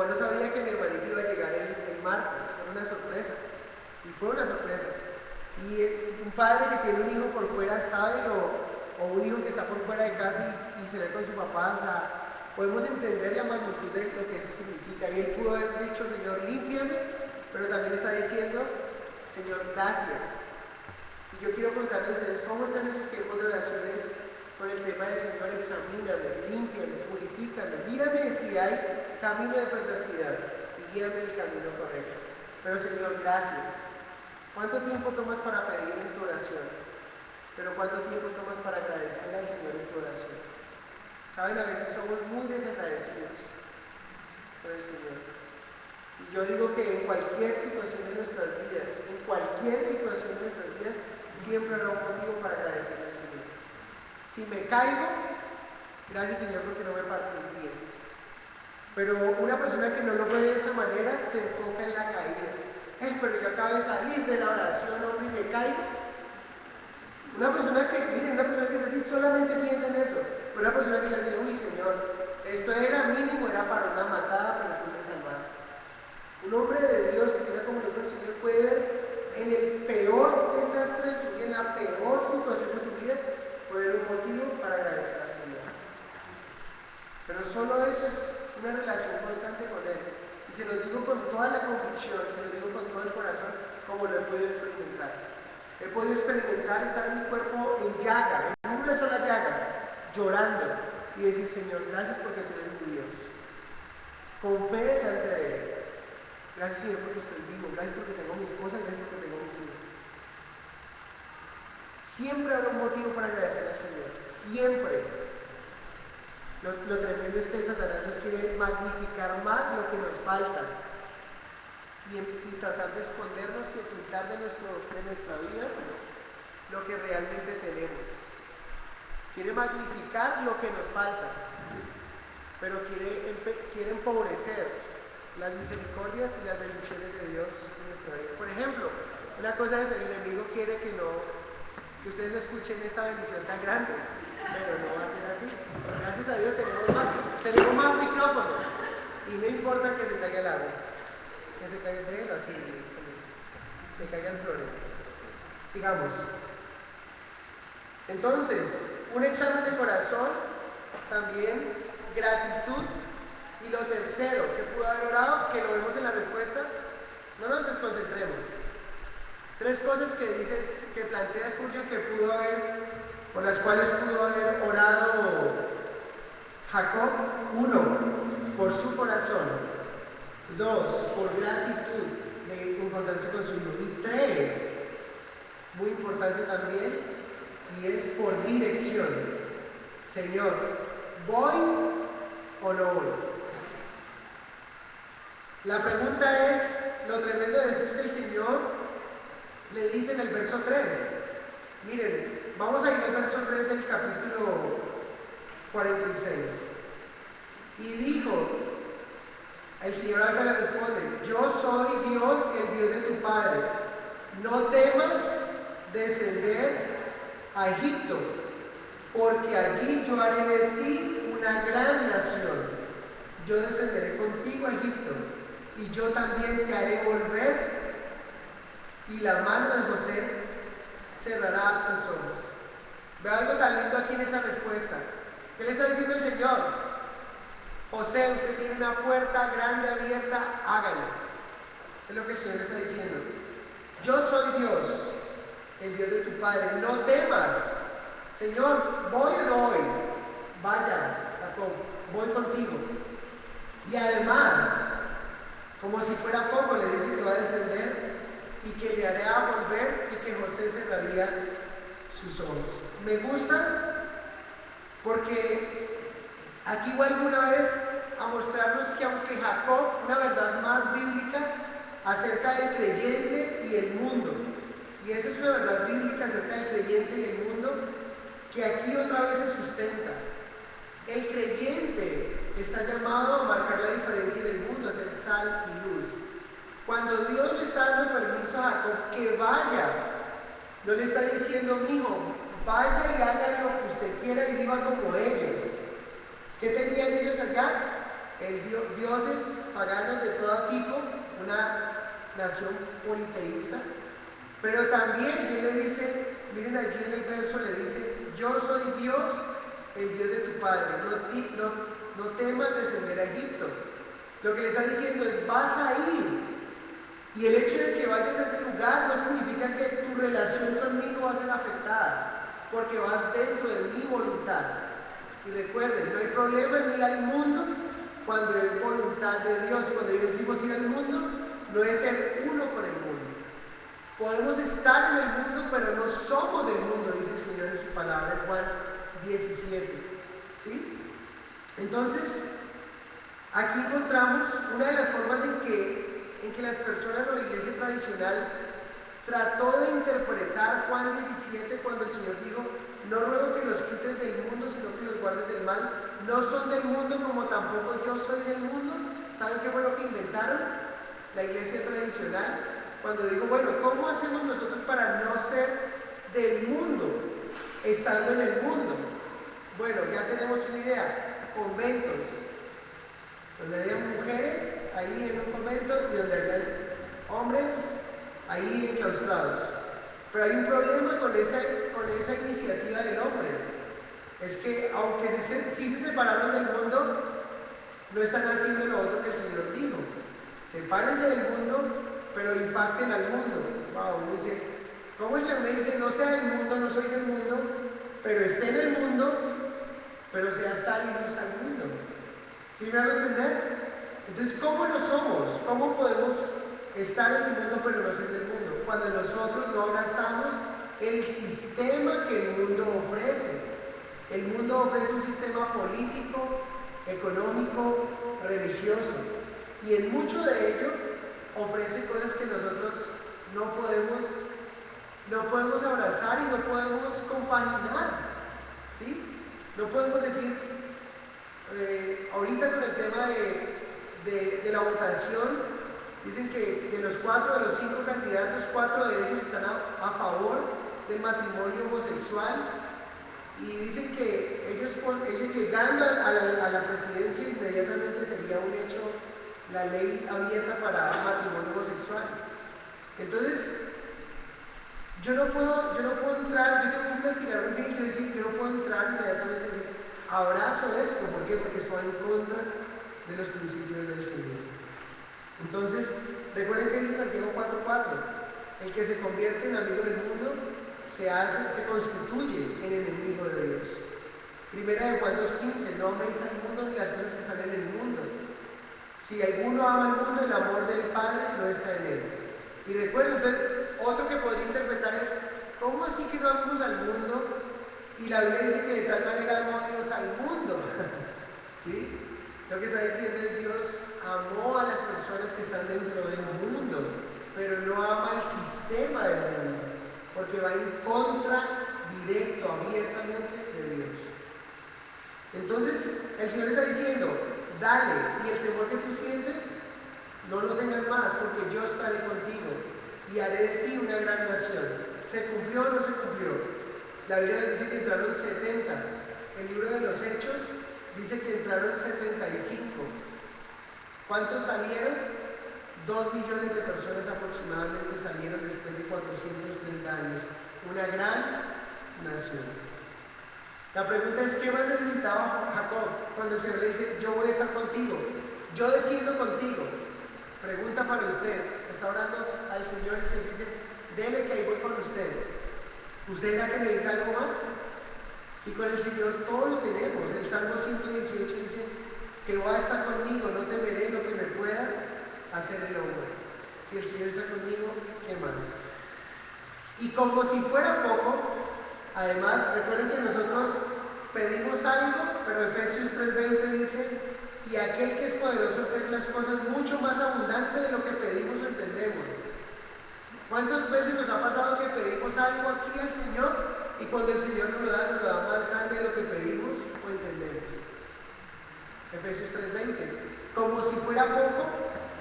no sabía que mi hermanito iba a llegar el martes, era una sorpresa, y fue una sorpresa. Y un padre que tiene un hijo por fuera sabe o un hijo que está por fuera de casa y se ve con su papá, o sea, podemos entender la magnitud de lo que eso significa. Y él pudo haber dicho, Señor, límpiame, pero también está diciendo, Señor, gracias. Y yo quiero preguntarle a ustedes, ¿cómo están esos tiempos de oraciones con el tema del Señor? Examíname, límpiame, purifícame, mírame si hay camino de perversidad y guíame en el camino correcto. Pero Señor, gracias. ¿Cuánto tiempo tomas para pedir en tu oración? Pero ¿cuánto tiempo tomas para agradecer al Señor en tu oración? Saben, a veces somos muy desagradecidos por el Señor. Y yo digo que en cualquier situación de nuestras vidas, siempre habrá un motivo para agradecerle al Señor. Si me caigo, gracias Señor porque no me partí el pie. Pero una persona que no lo ve de esa manera se enfoca en la caída. Pero yo acabo de salir de la oración, hombre, y me caigo. Una persona que es así solamente piensa en eso. Pero una persona que se dice, uy Señor, esto era mínimo, era para una matada, pero tú me salvaste. Un hombre de Dios que tenga comunión con el Señor puede ver en el peor desastre de su vida, en la peor situación de su vida, puede haber un motivo para agradecer al Señor. Pero solo eso es una relación constante con Él. Y se lo digo con toda la convicción, se lo digo con todo el corazón, como lo he podido experimentar. He podido experimentar estar en mi cuerpo en llaga, en una sola llaga, llorando y decir, Señor, gracias porque tú eres mi Dios. Con fe delante de Él. Gracias, Señor, porque estoy vivo. Gracias porque tengo a mi esposa, gracias porque tengo a mis hijos. Siempre habrá un motivo para agradecer al Señor. Siempre. Lo tremendo es que el Satanás nos quiere magnificar más lo que nos falta y tratar de escondernos y ocultar de nuestra vida lo que realmente tenemos. Quiere magnificar lo que nos falta, pero quiere empobrecer las misericordias y las bendiciones de Dios en nuestra vida. Por ejemplo, una cosa es el enemigo quiere que ustedes no escuchen esta bendición tan grande. Pero no va a ser así. Gracias a Dios tenemos más micrófonos. Y no importa que se caiga el agua. Que se caiga de él, así. Que caigan flores. Sigamos. Entonces, un examen de corazón, también gratitud. Y lo tercero que pudo haber orado, que lo vemos en la respuesta, no nos desconcentremos. 3 cosas que plantea Spurgeon que por las cuales pudo haber orado Jacob. 1, por su corazón. 2, por gratitud de encontrarse con su hijo. Y 3, muy importante también, y es por dirección. Señor, ¿voy o no voy? La pregunta es, lo tremendo de esto es que el Señor le dice en el verso 3, miren, vamos a ir al verso 3 del capítulo 46. Y dijo, el Señor alta le responde, yo soy Dios, el Dios de tu padre. No temas descender a Egipto, porque allí yo haré de ti una gran nación. yo descenderé contigo a Egipto, y yo también te haré volver, y la mano de José cerrará tus ojos. Veo algo tan lindo aquí en esta respuesta. ¿Qué le está diciendo el Señor? José, usted tiene una puerta grande abierta, hágalo. Es lo que el Señor está diciendo. Yo soy Dios, el Dios de tu padre. No temas. Señor, ¿voy o no voy? Vaya, Jacob, voy contigo. Y además, como si fuera poco, le dice que va a descender y que le hará volver y que José cerraría sus ojos. Me gusta porque aquí vuelve una vez a mostrarnos que aunque Jacob, una verdad más bíblica acerca del creyente y el mundo, y esa es una verdad bíblica acerca del creyente y el mundo, que aquí otra vez se sustenta. El creyente está llamado a marcar la diferencia en el mundo, a ser sal y luz. Cuando Dios le está dando permiso a Jacob que vaya, no le está diciendo, mijo, vaya y haga lo que usted quiera y viva como ellos. ¿Qué tenían ellos allá? Dioses paganos de todo tipo, una nación politeísta. Pero también Dios le dice, miren allí en el verso, le dice, yo soy Dios, el Dios de tu padre, no temas descender a Egipto. Lo que le está diciendo es, vas a ir. Y el hecho de que vayas a ese lugar no significa que tu relación conmigo va a ser afectada, porque vas dentro de mi voluntad. Y recuerden, no hay problema en ir al mundo cuando es voluntad de Dios. Cuando decimos ir al mundo, no es ser uno con el mundo. Podemos estar en el mundo, pero no somos del mundo, dice el Señor en su palabra, en Juan 17. ¿Sí? Entonces, aquí encontramos una de las formas en que las personas o la iglesia tradicional trató de interpretar Juan 17 cuando el Señor dijo, no ruego que los quites del mundo, sino que los guardes del mal. No son del mundo como tampoco yo soy del mundo. ¿Saben qué fue lo que inventaron? La iglesia tradicional. Cuando digo, bueno, ¿cómo hacemos nosotros para no ser del mundo, estando en el mundo? Bueno, ya tenemos una idea, conventos, donde hayan mujeres ahí en un convento y donde hayan hombres ahí enclaustrados. Pero hay un problema con esa iniciativa del hombre. Es que aunque sí se separaron del mundo, no están haciendo lo otro que el Señor dijo. Sepárense del mundo, pero impacten al mundo. Wow, uno dice, ¿cómo el Señor me dice, no sea del mundo, no soy del mundo, pero esté en el mundo, pero sea sal y luz al mundo? ¿Sí me van a entender? Entonces, ¿cómo no somos? ¿Cómo podemos estar en el mundo pero no ser del mundo? Cuando nosotros no abrazamos el sistema que el mundo ofrece. El mundo ofrece un sistema político, económico, religioso. Y en mucho de ello ofrece cosas que nosotros no podemos abrazar y no podemos compaginar. ¿Sí? No podemos decir, ahorita con el tema de la votación, dicen que de los 5 candidatos, 4 de ellos están a favor del matrimonio homosexual, y dicen que ellos llegando a la presidencia inmediatamente sería un hecho la ley abierta para matrimonio homosexual. Entonces, yo no puedo entrar, yo tengo que investigar muy bien y decir, yo no puedo entrar inmediatamente y decir, abrazo esto. ¿Por qué? Porque estoy en contra de los principios del Señor. Entonces, recuerden que dice Santiago 4:4, el que se convierte en amigo del mundo se constituye en enemigo de Dios. Primera de Juan 2:15, no améis al mundo ni las cosas que están en el mundo. Si alguno ama al mundo, el amor del Padre no está en él. Y recuerden, entonces, otro que podría interpretar es, ¿cómo así que no amamos al mundo? Y la Biblia dice que de tal manera amó a Dios al mundo. ¿Sí? Lo que está diciendo es, Dios amó a las personas que están dentro del mundo, pero no ama el sistema del mundo, porque va en contra directo, abiertamente de Dios. Entonces, el Señor está diciendo, dale, y el temor que tú sientes, no lo tengas más, porque yo estaré contigo y haré de ti una gran nación. ¿Se cumplió o no se cumplió? La Biblia nos dice que entraron 70. El libro de los Hechos dice que entraron 75. ¿Cuántos salieron? 2 millones de personas aproximadamente salieron después de 430 años. Una gran nación. La pregunta es, ¿qué más necesitaba Jacob? Cuando el Señor le dice, yo voy a estar contigo, yo desciendo contigo. Pregunta para usted, está orando al Señor y el Señor dice, dele que ahí voy con usted. ¿Usted dirá que necesita algo más? Si con el Señor todo lo tenemos. El Salmo 118 dice, que va a estar conmigo, no temeré lo que me pueda hacer el hombre. Si el Señor está conmigo, ¿qué más? Y como si fuera poco, además, recuerden que nosotros pedimos algo, pero Efesios 3:20 dice, y aquel que es poderoso a hacer las cosas mucho más abundante de lo que pedimos o entendemos. ¿Cuántas veces nos ha pasado que pedimos algo aquí al Señor y cuando el Señor nos lo da más grande de lo que pedimos o entendemos? Efesios 3:20. Como si fuera poco,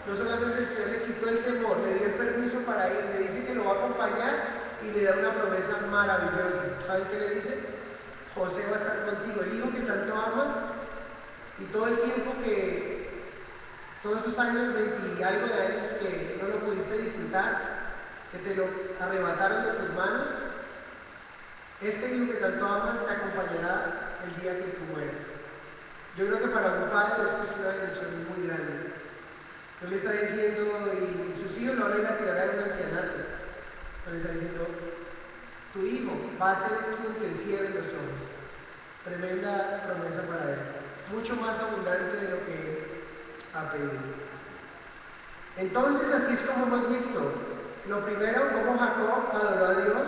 no solamente el Señor le quitó el temor, le dio el permiso para ir, le dice que lo va a acompañar y le da una promesa maravillosa. ¿Saben qué le dice? José va a estar contigo, el hijo que tanto amas, y todo el tiempo que, todos esos años, 20 y algo de años que no lo pudiste disfrutar, que te lo arrebataron de tus manos, este hijo que tanto amas te acompañará el día que tú mueras. Yo creo que para un padre esto es una bendición muy grande. No le está diciendo, y sus hijos lo van a ir a tirar a un ancianato. No le está diciendo, tu hijo va a ser quien te cierre los ojos. Tremenda promesa para él. Mucho más abundante de lo que ha pedido. Entonces, así es como hemos visto. Lo primero, cómo Jacob adoró a Dios.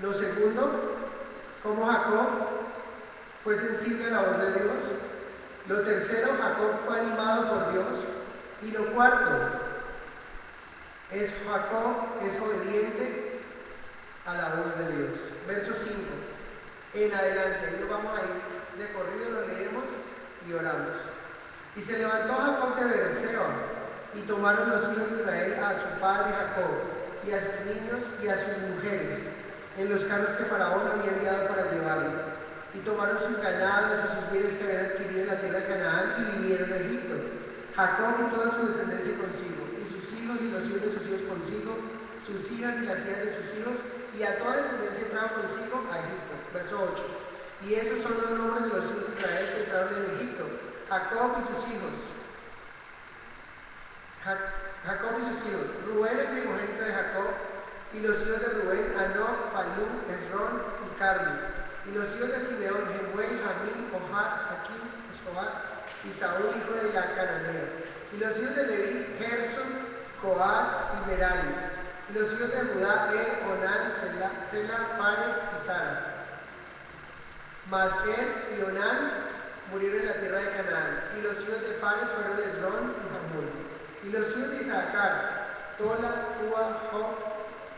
Lo segundo, cómo Jacob fue sensible a la voz de Dios. Lo tercero, Jacob fue animado por Dios. Y lo cuarto, Jacob es obediente a la voz de Dios. Verso 5 en adelante, ahí lo vamos a ir de corrido, lo leemos y oramos. Y se levantó Jacob de Beerseba, y tomaron los hijos de Israel a su padre Jacob, y a sus niños y a sus mujeres, en los carros que Faraón había enviado para llevarlo. Y tomaron sus ganados y sus bienes que habían adquirido en la tierra de Canaán, y vinieron a Egipto. Jacob y toda su descendencia consigo, y sus hijos y los hijos de sus hijos consigo, sus hijas y las hijas de sus hijos, y a toda descendencia entraron consigo a Egipto. Verso 8. Y esos son los nombres de los hijos de Israel que entraron en Egipto: Jacob y sus hijos. Jacob y sus hijos. Rubén, el primogénito de Jacob, y los hijos de Rubén, Anok, Falú, Esrón y Carmi. Y los hijos de Simeón, Jemuel, Jamín, Ohad, Jaquín, Escobar, y Saúl, hijo de la Cananea. Y los hijos de Leví, Gerson, Coat y Merari. Y los hijos de Judá, Onán, Sela, Fares y Sara. Mas y Onán murieron en la tierra de Canaán. Y los hijos de Fares fueron Esrón y Hamul. Y los hijos de Isaacar, Tola, Fua, Job,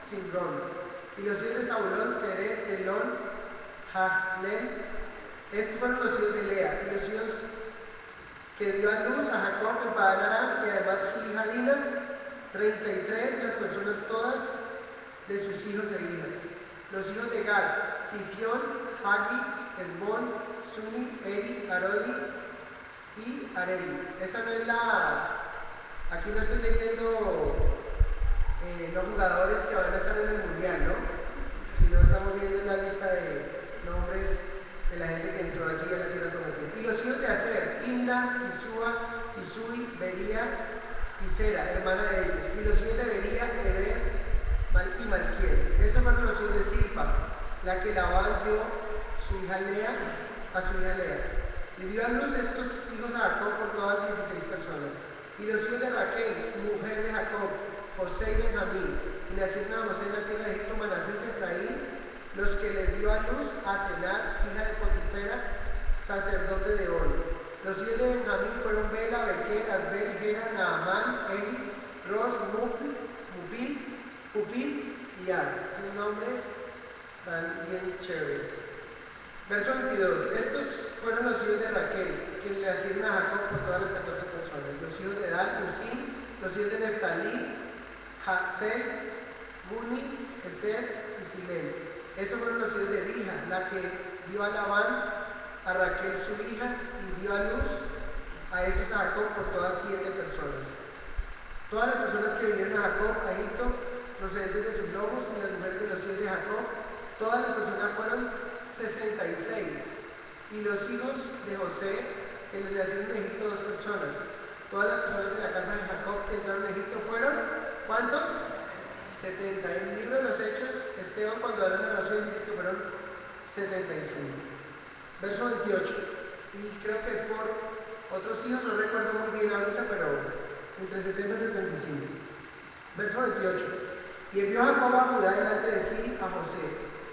Simrón. Y los hijos de Zabulón, Seret, Elón, Jahlel. Estos fueron los hijos de Lea. Y los hijos que dio a luz a Jacob en Padán Aram, y además su hija Dina, 33, las personas todas de sus hijos e hijas. Los hijos de Gad, Sifión, Hagi, Esbón, Suni, Eri, Arodi y Areli. Esta no es aquí no estoy leyendo los jugadores que van a estar en el mundial, ¿no? Sino estamos viendo la lista de nombres de la gente que entró allí a la tierra prometida. Y los hijos de Aser, Imna, Isúa, Isui, Bería y Sera, hermana de ellos. Y los hijos de Bería, Eber y Malquiel. Estos fueron los hijos de Silpa, la que Labán dio a su hija Lea. Y dio a luz estos hijos a Jacob por todas 16 personas. Y los hijos de Raquel, mujer de Jacob, José y Benjamín. Y nacieron a José en la tierra de Egipto, Manasés y Efraín, los que le dio a luz a Senar, hija de Potifera, sacerdote de On. Los hijos de Benjamín fueron Bela, Bequer, Asbel, Gera, Naamán, Eli, Ros, Mupim y Ar. Sus nombres están bien chéveres. Verso 22. Estos fueron los hijos de Raquel, que le nacieron a Jacob por todas las 14 personas. Los hijos de Dan, Usim, los hijos de Neftalí, Haxel, Guni, Eser y Silem. Estos fueron los hijos de Bilha, la que dio a Labán a Raquel su hija y dio a luz a esos a Jacob por todas 7 personas. Todas las personas que vinieron a Jacob, a Egipto, procedentes de sus lomos y las mujeres de los hijos de Jacob, todas las personas fueron 66. Y los hijos de José, que les nacieron en Egipto, 2 personas. Todas las personas de la casa de Jacob que entraron a Egipto fueron, ¿cuántos? 70. En el libro de los Hechos, Esteban, cuando da la narración, dice que fueron 75. Verso 28. Y creo que es por otros hijos, no recuerdo muy bien ahorita, pero entre 70 y 75. Verso 28. Y envió Jacob a Judá delante de sí a José,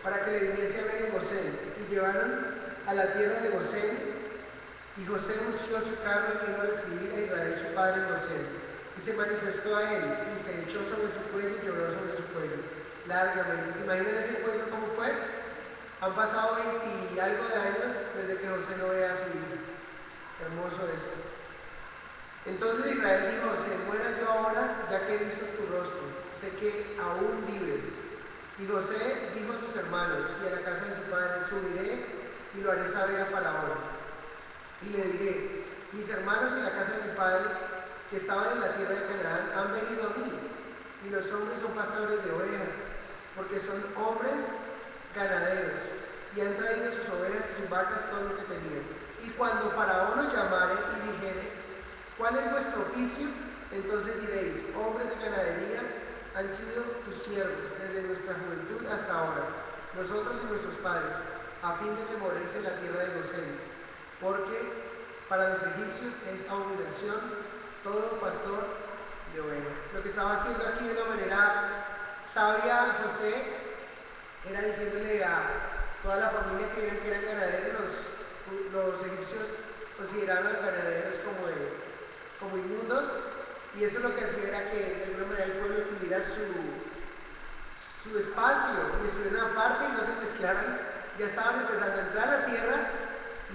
para que le viniese a ver en Gosén. Y llevaron a la tierra de Gosén, y José unció su carro y vino a recibir a Israel su padre en Gosén. Y se manifestó a él, y se echó sobre su cuello y lloró sobre su cuello, largamente. ¿Se imaginan ese encuentro cómo fue? Han pasado 20 y algo de años desde que José no ve a su hijo. Hermoso esto. Entonces Israel dijo: José, muera yo ahora, ya que he visto tu rostro, sé que aún vives. Y José dijo a sus hermanos y a la casa de su padre: subiré y lo haré saber a Faraón. Y le diré: mis hermanos y la casa de mi padre, que estaban en la tierra de Canaán, han venido a mí, y los hombres son pastores de ovejas, porque son hombres ganaderos, y han traído sus ovejas y sus vacas todo lo que tenían. Y cuando Faraón os llamare y dijere: ¿cuál es vuestro oficio? Entonces diréis: hombres de ganadería han sido tus siervos desde nuestra juventud hasta ahora, nosotros y nuestros padres, a fin de que moréis en la tierra de Gosén, porque para los egipcios es abominación todo pastor de ovejas. Lo que estaba haciendo aquí de una manera sabia José era diciéndole a toda la familia que eran ganaderos: los egipcios consideraban a los ganaderos como inmundos, y eso lo que hacía era que de alguna manera el pueblo tuviera su espacio y estuvieran aparte y no se mezclaran. Ya estaban empezando a entrar a la tierra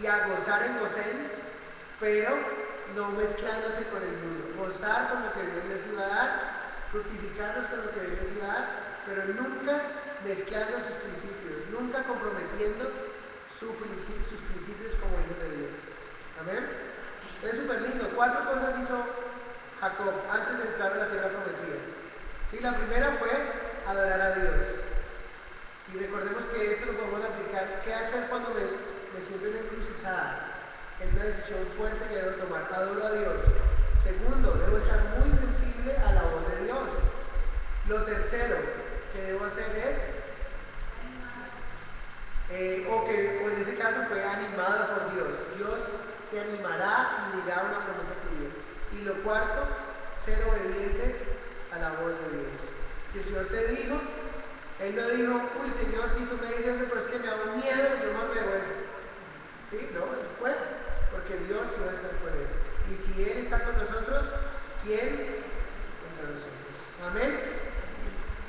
y a gozar en Gosén, pero no mezclándose con el mundo. Gozar con lo que Dios les iba a dar, fructificarlos con lo que Dios les iba a dar, pero nunca mezclando sus principios, nunca comprometiendo sus principios como hijos de Dios. Amén. Es súper lindo. 4 cosas hizo Jacob antes de entrar a la tierra prometida. Sí, la primera fue adorar a Dios. Y recordemos que esto lo podemos aplicar. ¿Qué hacer cuando me siento en encrucijada? Es una decisión fuerte que debo tomar. Adoro a Dios. Segundo, debo estar muy sensible a la voz de Dios. Lo tercero que debo hacer es, o en ese caso fue animado por Dios. Dios te animará y dirá una promesa tuya. Y lo cuarto, ser obediente a la voz de Dios. Si el Señor te dijo, Él no dijo: uy Señor, si tú me dices eso, pero es que me da un miedo, yo no me devuelvo. ¿Sí? No, Él fue, porque Dios iba a estar con Él. Y si Él está con nosotros, ¿quién contra nosotros? Amén.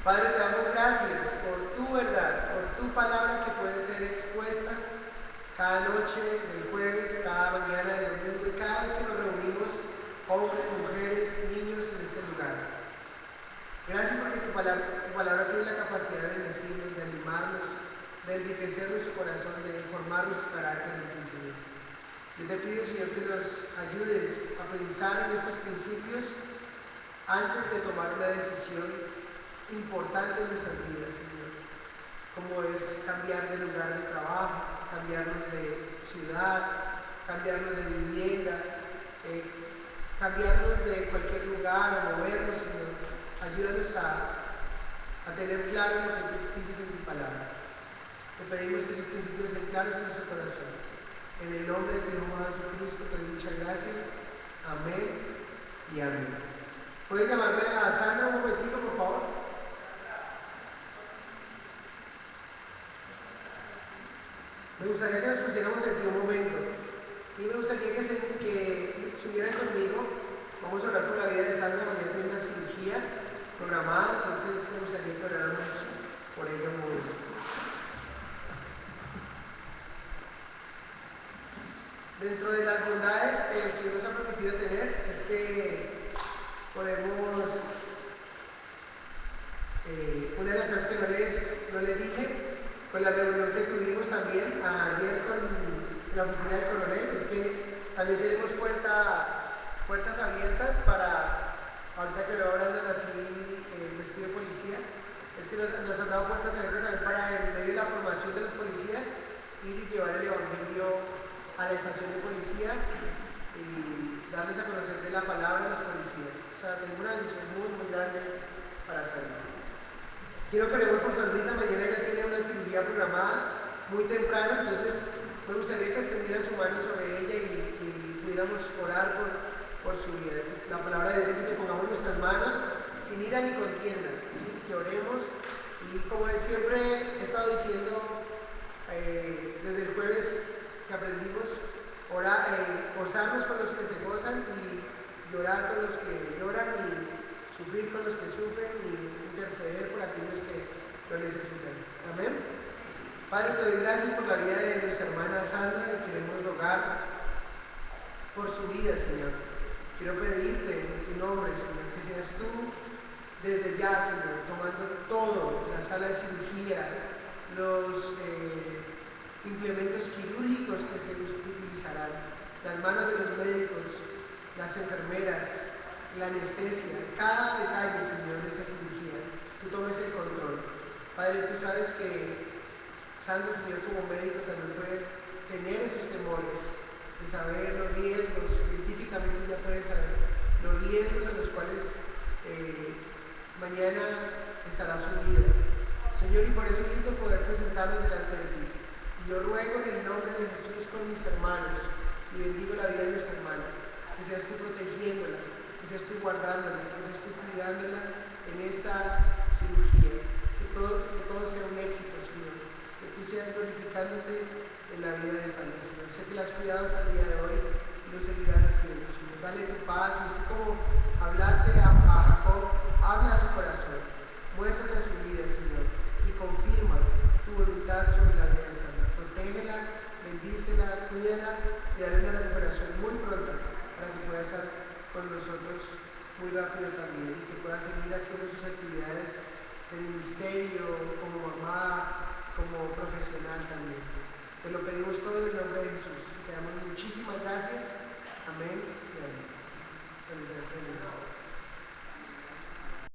Padre, te damos gracias por tu verdad, por tu palabra que puede ser expuesta cada noche del jueves, cada mañana del domingo y cada vez que nos reunimos, hombres, mujeres, niños en este lugar. Gracias porque tu palabra tiene la capacidad de bendecirnos, de animarnos, de enriquecer nuestro corazón, de informar nuestro carácter en ti, Señor. Yo te pido, Señor, que nos ayudes a pensar en estos principios antes de tomar una decisión importante en nuestras vidas, Señor, como es cambiar de lugar de trabajo, cambiarnos de ciudad, cambiarnos de vivienda, cambiarnos de cualquier lugar, a movernos, Señor. Ayúdanos a tener claro lo que tú dices en tu palabra. Te pedimos que esos principios estén claros en nuestro corazón. En el nombre de tu Hijo Jesucristo te doy muchas gracias. Amén y amén. ¿Pueden llamarme a Sandra un momentito, por favor? Me gustaría que nos pusiéramos aquí un momento. Y me gustaría que se unieran conmigo. Vamos a orar por la vida de Sandra. Mañana tiene una cirugía programada, entonces me gustaría que oráramos por ella un momento. Dentro de las bondades que el Señor nos ha permitido tener es que podemos, una de las cosas que no le dije con la reunión que tuvimos también ayer con la oficina del coronel, es que También tenemos puertas abiertas para, ahorita que veo hablando así, vestido de policía, es que nos han dado puertas abiertas también para, en medio de la formación de los policías, ir y llevar el evangelio a la estación de policía y darles a conocer de la palabra a los policías. O sea, tengo una bendición muy, muy grande para hacerlo. Quiero que oremos por Sandrita. Mañana ella tiene una cirugía programada muy temprano, entonces me gustaría que extendiera su mano sobre ella y pudiéramos orar por su vida. La palabra de Dios dice que pongamos nuestras manos sin ira ni contienda, ¿sí? Que oremos. Y como siempre he estado diciendo desde el jueves que aprendimos, gozarnos con los que se gozan y llorar con los que lloran y sufrir con los que sufren y interceder por aquellos que lo necesitan. Amén. Padre, te doy gracias por la vida de nuestra hermana Sandra y queremos rogar por su vida, Señor. Quiero pedirte en tu nombre, Señor, que seas tú desde ya, Señor, tomando todo, la sala de cirugía, los implementos quirúrgicos que se utilizarán, las manos de los médicos, las enfermeras, la anestesia, cada detalle, Señor, de esa cirugía, tú tomes el control. Padre, tú sabes que Sandra, Señor, como médico también puede tener esos temores de saber los riesgos, científicamente ya puede saber los riesgos a los cuales mañana estará su vida. Señor, y por eso necesito poder presentarnos delante de ti. Y yo ruego en el nombre de Jesús con mis hermanos y bendigo la vida de nuestra hermana, que seas tú protegiéndola, que seas tú guardándola, que seas tú cuidándola en esta cirugía, que todo sea un éxito, Señor, que tú seas glorificándote en la vida de Sandra, Señor. Sé que la has cuidado hasta el día de hoy y lo seguirás haciendo, Señor. Dale tu paz y así como hablaste a Jacob, habla a su corazón, muéstrate a su vida, Señor, y confirma tu voluntad sobre la vida de Sandra. Protégela, bendícela, cuídala y dale una recuperación muy pronta para que pueda estar con nosotros muy rápido también y que pueda seguir haciendo sus actividades de ministerio, como mamá, como profesional también. Te lo pedimos todo en el nombre de Jesús.